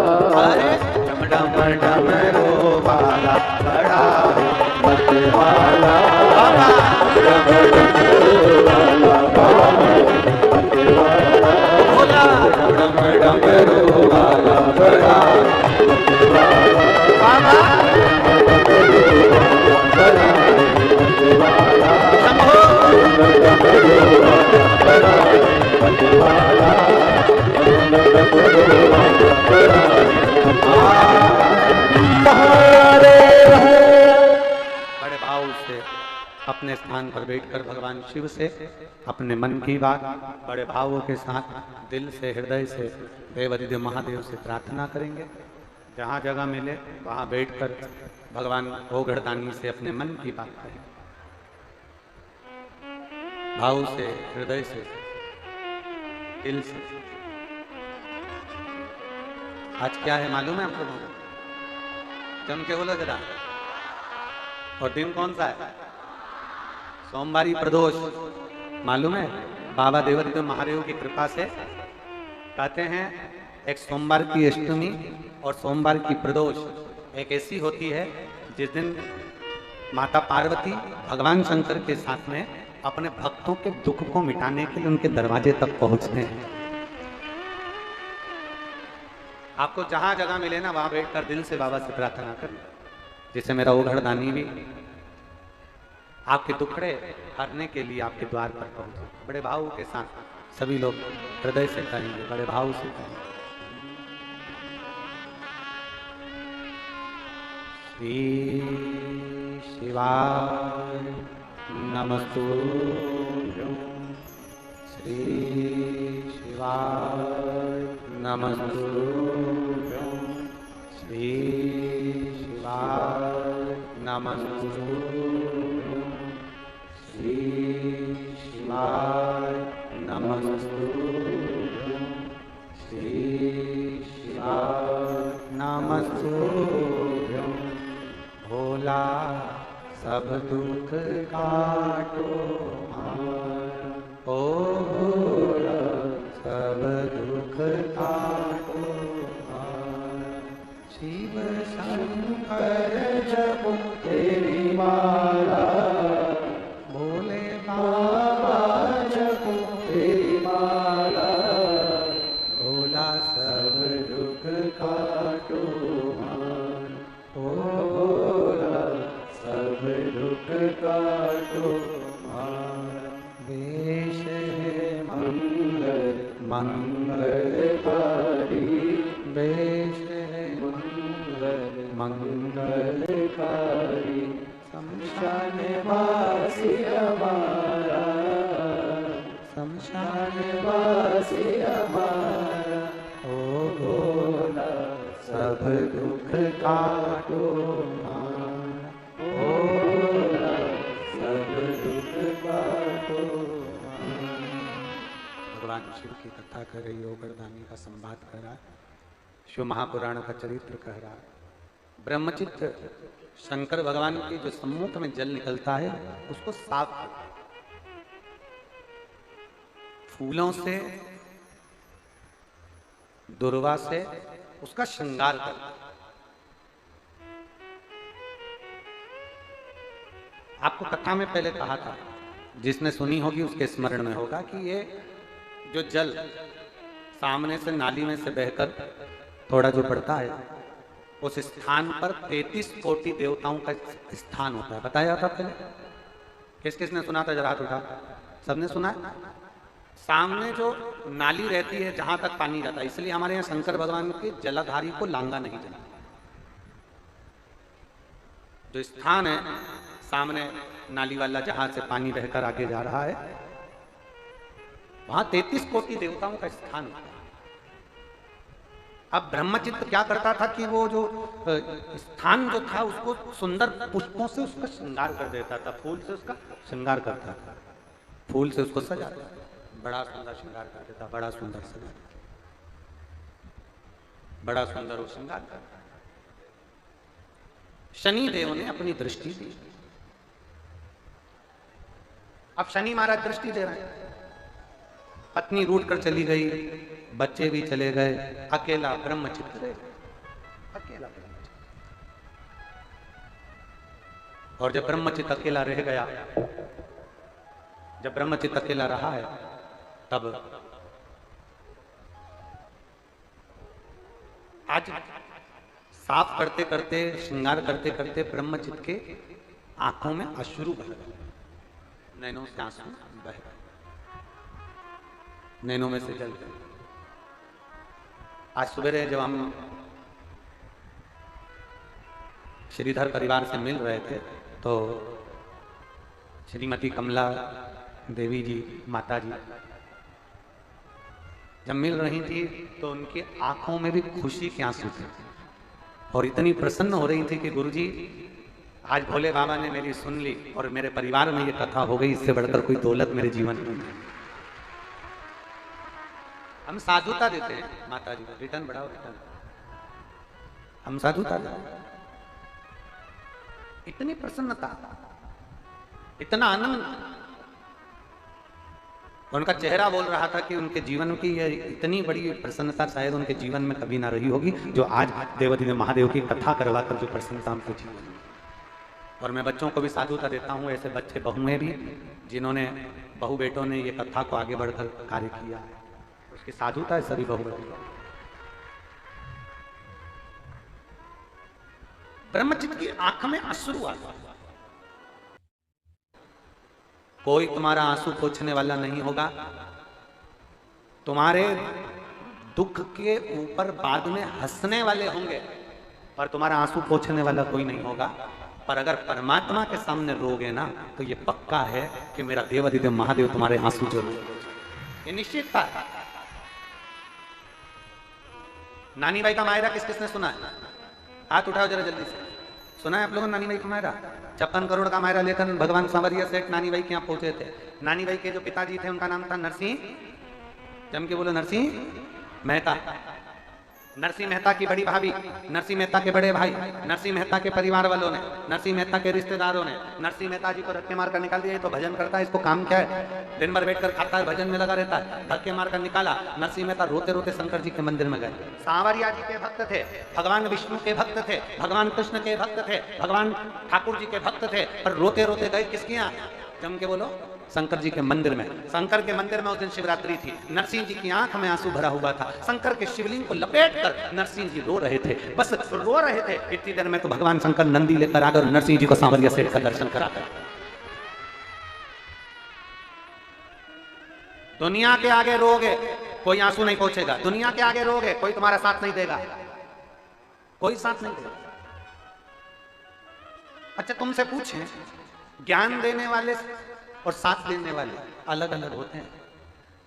Speaker 1: डम डम डमरू वाला बड़ा है
Speaker 2: मत वाला, डम डमरू वाला बड़ा है मत वाला, डम डमरू वाला बड़ा है मत वाला।
Speaker 1: बड़े भाव से अपने स्थान पर बैठकर भगवान शिव से अपने मन की बात बड़े भावों के साथ दिल से हृदय से देवाधिदेव महादेव से प्रार्थना करेंगे। जहाँ जगह मिले वहाँ बैठकर भगवान ओघड़दानी से अपने मन की बात करें, भाव से हृदय से दिल से। आज क्या है मालूम है आप लोगों को? जम के बोलो जरा। और दिन कौन सा है? सोमवारी प्रदोष। मालूम है बाबा देवाधिदेव महादेव की कृपा से कहते हैं एक सोमवार की अष्टमी और सोमवार की प्रदोष एक ऐसी होती है जिस दिन माता पार्वती भगवान शंकर के साथ में अपने भक्तों के दुख को मिटाने के लिए उनके दरवाजे तक पहुंचते हैं। आपको जहां जगह मिले ना वहां बैठकर दिल से बाबा से प्रार्थना करें, जिसे मेरा ओघड़दानी भी आपके दुखड़े हरने के लिए आपके द्वार पर पहुंचे। बड़े भाव के साथ सभी लोग हृदय से करेंगे, बड़े भाव से करेंगे। श्री शिवाय नमस्तुभ्यं, श्री शिवाय नमस्तुभ्यं, श्री शिवाय नमस्तुभ्यं, श्री शिवाय नमस्तुभ्यं, श्री शिवाय नमस्तुभ्यं। भोला सब दुख काटो हमारा, ओ भोला सब दुख काटो हमारा। शिव शंकर जपो तेरी माला, भोले बाबा जपो तेरी माला,
Speaker 2: मंगलकारी शमशान वासी हमारा, शमशान वासी हमारा, ओ भोला सब दुख काटो हमारा, ओ भोला सब दुख काटो हमारा।
Speaker 1: भगवान शिव की कथा कर रही हो, वरदानी का संवाद कर रहा है, शिव महापुराण का चरित्र कह रहा है। ब्रह्मचित्त शंकर भगवान के जो सम्मुख में जल निकलता है उसको साफ कर, फूलों से दुर्वा से उसका श्रृंगार कर। आपको कथा में पहले कहा था, जिसने सुनी होगी उसके स्मरण में होगा कि ये जो जल सामने से नाली में से बहकर थोड़ा जो पड़ता है, उस स्थान पर 33 कोटि देवताओं का स्थान होता है। बताया था पहले? किस किसने सुना था? जरा हाथ उठा। सबने सुना है? सामने जो नाली रहती है जहां तक पानी जाता है, इसलिए हमारे यहाँ शंकर भगवान के जलाधारी को लांगा नहीं जाता। जो स्थान है सामने नाली वाला, जहां से पानी बहकर आगे जा रहा है, वहां 33 कोटि देवताओं का स्थान होता है। अब ब्रह्मचित्त क्या करता था कि वो जो स्थान जो था उसको सुंदर पुष्पों से उसका श्रृंगार कर देता था, फूल से उसका श्रृंगार करता था, फूल से उसको सजाता था, बड़ा सुंदर श्रृंगार कर देता, बड़ा सुंदर सजा, बड़ा सुंदर वो श्रृंगार करता। शनि देव ने अपनी दृष्टि दी। अब शनि महाराज दृष्टि दे रहे हैं, पत्नी रूठ कर चली गई, बच्चे भी चले गए, अकेला ब्रह्मचित्त रहे, अकेला ब्रह्मचित्त। और जब ब्रह्मचित्त अकेला रह गया, जब ब्रह्मचित्त अकेला रहा है, तब आज साफ करते करते, श्रृंगार करते करते ब्रह्मचित्त के आंखों में अश्रु बह गए, नैनों से आंसू बह गए, नैनों में से जल गए। आज सवेरे जब हम श्रीधर परिवार से मिल रहे थे, तो श्रीमती कमला देवी जी, माता जी, जब मिल रही थी तो उनकी आंखों में भी खुशी के आंसू थे और इतनी प्रसन्न हो रही थी कि गुरुजी आज भोले बाबा ने मेरी सुन ली और मेरे परिवार में ये कथा हो गई, इससे बढ़कर कोई दौलत मेरे जीवन में नहीं। हम साधुता देते हैं माता जी को, रिटर्न बढ़ाओ, रिटर्न, हम साधुता देते हैं। इतनी प्रसन्नता, इतना आनंद, उनका चेहरा बोल रहा था कि उनके जीवन की ये इतनी बड़ी प्रसन्नता शायद उनके जीवन में कभी ना रही होगी, जो आज देवाधिदेव महादेव की कथा करवाकर जो प्रसन्नता उनके जीवन में। और मैं बच्चों को भी साधुता देता हूँ, ऐसे बच्चे बहुएं भी जिन्होंने, बहु बेटों ने ये कथा को आगे बढ़कर कार्य किया है, उसकी साधुता है सभी बहु बेटों। ब्रह्मचित्त की आंख में अश्रु आ गया। कोई तुम्हारा आंसू पोंछने वाला नहीं होगा, तुम्हारे दुख के ऊपर बाद में हंसने वाले होंगे, पर तुम्हारा आंसू पोंछने वाला कोई नहीं होगा। पर अगर परमात्मा के सामने रोगे ना, तो ये पक्का है कि मेरा देवाधिदेव महादेव तुम्हारे आंसू जरूर, ये निश्चितता है। नानी बाई का मायरा किस किसने सुना है? हाथ उठाओ जरा जल्दी से। सुना है आप लोगों ने नानी बाई का मायरा? 56 करोड़ का मायरा लेकर भगवान सांवरिया सेठ नानी बाई के यहाँ पहुंचे थे। नानी बाई के जो पिताजी थे उनका नाम था नरसिंह, जम के बोलो नरसिंह मेहता। नरसिंह मेहता की बड़ी भाभी, नरसिंह मेहता के बड़े भाई, नरसिंह मेहता के परिवार वालों ने, नरसिंह मेहता के रिश्तेदारों ने नरसिंह मेहता जी को धक्के मार कर निकाल दिया। तो भजन करता है, इसको काम क्या है? दिन भर बैठकर खाता है, भजन में लगा रहता है। धक्के मार कर निकाला। नरसिंह मेहता रोते रोते शंकर जी के मंदिर में गए। सांवरिया जी के भक्त थे, भगवान विष्णु के भक्त थे, भगवान कृष्ण के भक्त थे, भगवान ठाकुर जी के भक्त थे, पर रोते रोते गए किसके यहाँ? जम के बोलो शंकर जी के मंदिर में। शंकर के मंदिर में उस दिन शिवरात्रि थी। नरसिंह जी की आंख में आंसू भरा हुआ था। शंकर के शिवलिंग को लपेटकर नरसिंह जी रो रहे थे, बस रो रहे थे। इतनी देर में तो भगवान शंकर नंदी लेकर आकर नरसिंह जी को सांवरिया सेठ का दर्शन कराकर। दुनिया के आगे रोगे कोई आंसू नहीं पहुंचेगा, दुनिया के आगे रोगे कोई तुम्हारा साथ नहीं देगा, कोई साथ नहीं देगा। अच्छा तुमसे पूछें, ज्ञान देने वाले और साथ देने वाले अलग अलग होते हैं।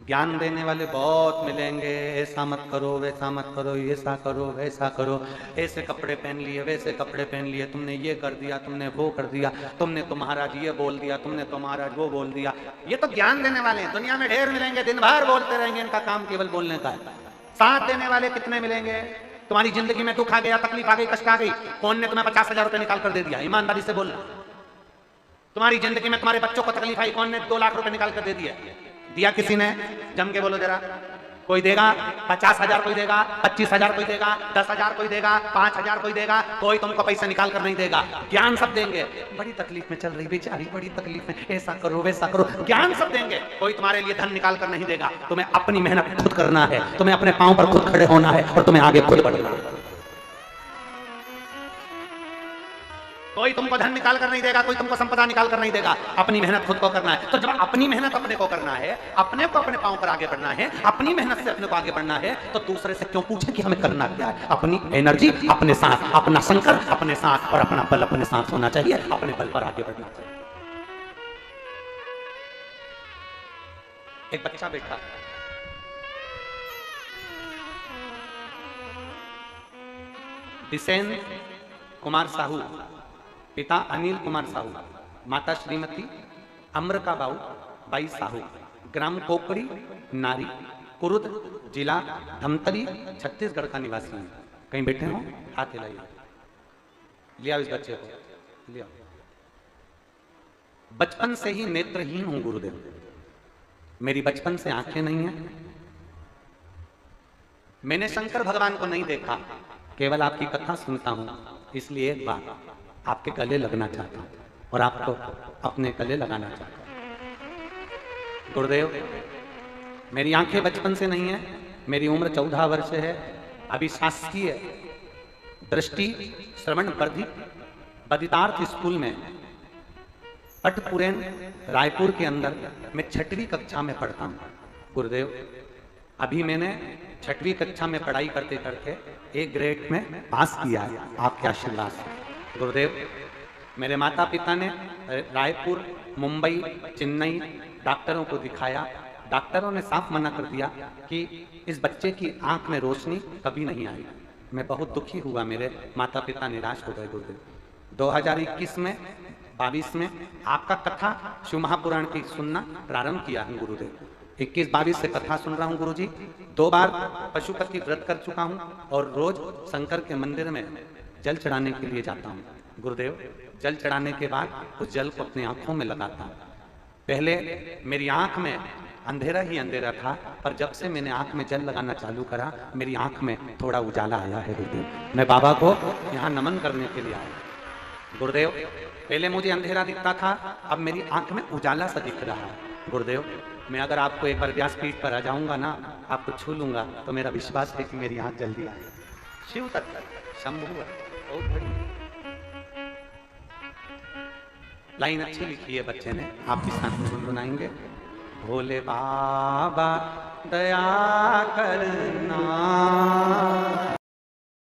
Speaker 1: ज्ञान देने वाले बहुत मिलेंगे, ऐसा मत करो, वैसा मत करो, ऐसा करो, वैसा करो, ऐसे कपड़े पहन लिए, वैसे कपड़े पहन लिए, तुमने ये कर दिया, तुमने वो कर दिया, तुमने तो महाराज ये बोल दिया, तुमने तो महाराज वो बोल दिया। ये तो ज्ञान देने वाले हैं। दुनिया में ढेर मिलेंगे, दिन भर बोलते रहेंगे, इनका काम केवल बोलने का है। साथ देने वाले कितने मिलेंगे? तुम्हारी जिंदगी में दुख आ गया, तकलीफ आ गई, कष्ट आ गई, कौन ने तुम्हें 50,000 रुपए निकाल कर दे दिया? ईमानदारी से बोलना। तुम्हारी जिंदगी में तुम्हारे बच्चों को तकलीफ आई, कौन ने 2 लाख रुपए निकाल कर दे दिया? दिया किसी ने? जम के बोलो जरा। कोई देगा? 50,000 कोई देगा, 25,000 कोई देगा, 10,000 कोई देगा, 5,000 कोई देगा, कोई तुमको पैसा निकाल कर नहीं देगा। ज्ञान सब देंगे। बड़ी तकलीफ में चल रही बेचारी, बड़ी तकलीफ में, ऐसा करो वैसा करो, ज्ञान सब देंगे। कोई तुम्हारे लिए धन निकाल कर नहीं देगा। तुम्हें अपनी मेहनत खुद करना है, तुम्हें अपने पांव पर खुद खड़े होना है और तुम्हें आगे खुद बढ़ना है। कोई तुमको धन निकाल कर नहीं देगा, कोई तुमको संपदा निकाल कर नहीं देगा। अपनी मेहनत खुद को करना है। तो जब अपनी मेहनत अपने को करना है, अपने को अपने पांव पर आगे बढ़ना है, अपनी मेहनत से अपने को आगे बढ़ना है, तो दूसरे से क्यों पूछे कि हमें करना क्या है? अपनी एनर्जी अपने साथ, अपना संकल्प अपने साथ और अपना बल अपने साथ होना चाहिए। अपने बल पर आगे बढ़ना चाहिए। एक बच्चा बैठा, बिसेन कुमार साहू, पिता अनिल कुमार साहू, माता श्रीमती अम्रकाबाऊ बाई साहू, ग्राम कोकड़ी नारी, कुरुद, जिला धमतरी, छत्तीसगढ़ का निवासी है। कहीं बैठे हो? हाथ हिलाइए। लिया इस बच्चे को, लिया। बचपन से ही नेत्रहीन हूं गुरुदेव, मेरी बचपन से आंखें नहीं है। मैंने शंकर भगवान को नहीं देखा, केवल आपकी कथा सुनता हूं, इसलिए एक बार आपके गले लगना चाहता हूं और आपको अपने गले लगाना चाहता हूं। गुरुदेव, मेरी आंखें बचपन से नहीं है, मेरी उम्र 14 वर्ष है। अभी शासकीय दृष्टि श्रवण बदितार्थ स्कूल में पटपुरेन रायपुर के अंदर मैं 6वीं कक्षा में पढ़ता हूं। गुरुदेव, अभी मैंने 6वीं कक्षा में पढ़ाई करते करते एक ग्रेड में पास किया है आपके आशीर्वाद से। गुरुदेव, मेरे माता पिता ने रायपुर, मुंबई, चेन्नई डॉक्टरों को दिखाया। डॉक्टरों ने साफ मना कर दिया कि इस बच्चे की आंख में रोशनी कभी नहीं आई। मैं बहुत दुखी हुआ, मेरे माता पिता निराश हो गए। गुरुदेव, 2021 में 22 में आपका कथा शिव महापुराण की सुनना प्रारंभ किया है। गुरुदेव, 21-22 से कथा सुन रहा हूँ गुरुजी। 2 बार पशुपति व्रत कर चुका हूँ और रोज शंकर के मंदिर में जल चढ़ाने के लिए जाता हूँ। गुरुदेव, जल चढ़ाने के बाद उस जल को अपनी आंखों में लगाता हूँ। पहले मेरी आंख में अंधेरा ही अंधेरा था, पर जब से मैंने आंख में जल लगाना चालू करा, मेरी आंख में थोड़ा उजाला आया है। गुरुदेव, मैं बाबा को यहाँ नमन करने के लिए आया। गुरुदेव, पहले मुझे अंधेरा दिखता था, अब मेरी आंख में उजाला सा दिख रहा है। गुरुदेव, मैं अगर आपको एक बार व्यासपीठ पर आ जाऊंगा ना, आपको छू लूंगा, तो मेरा विश्वास है कि मेरी आंख जल्दी आए। शिव तत्व शंभु, बहुत बढ़िया लाइन अच्छी लिखी है बच्चे ने, आप भी साथ में गुनगुनाएंगे। भोले बाबा दया करना,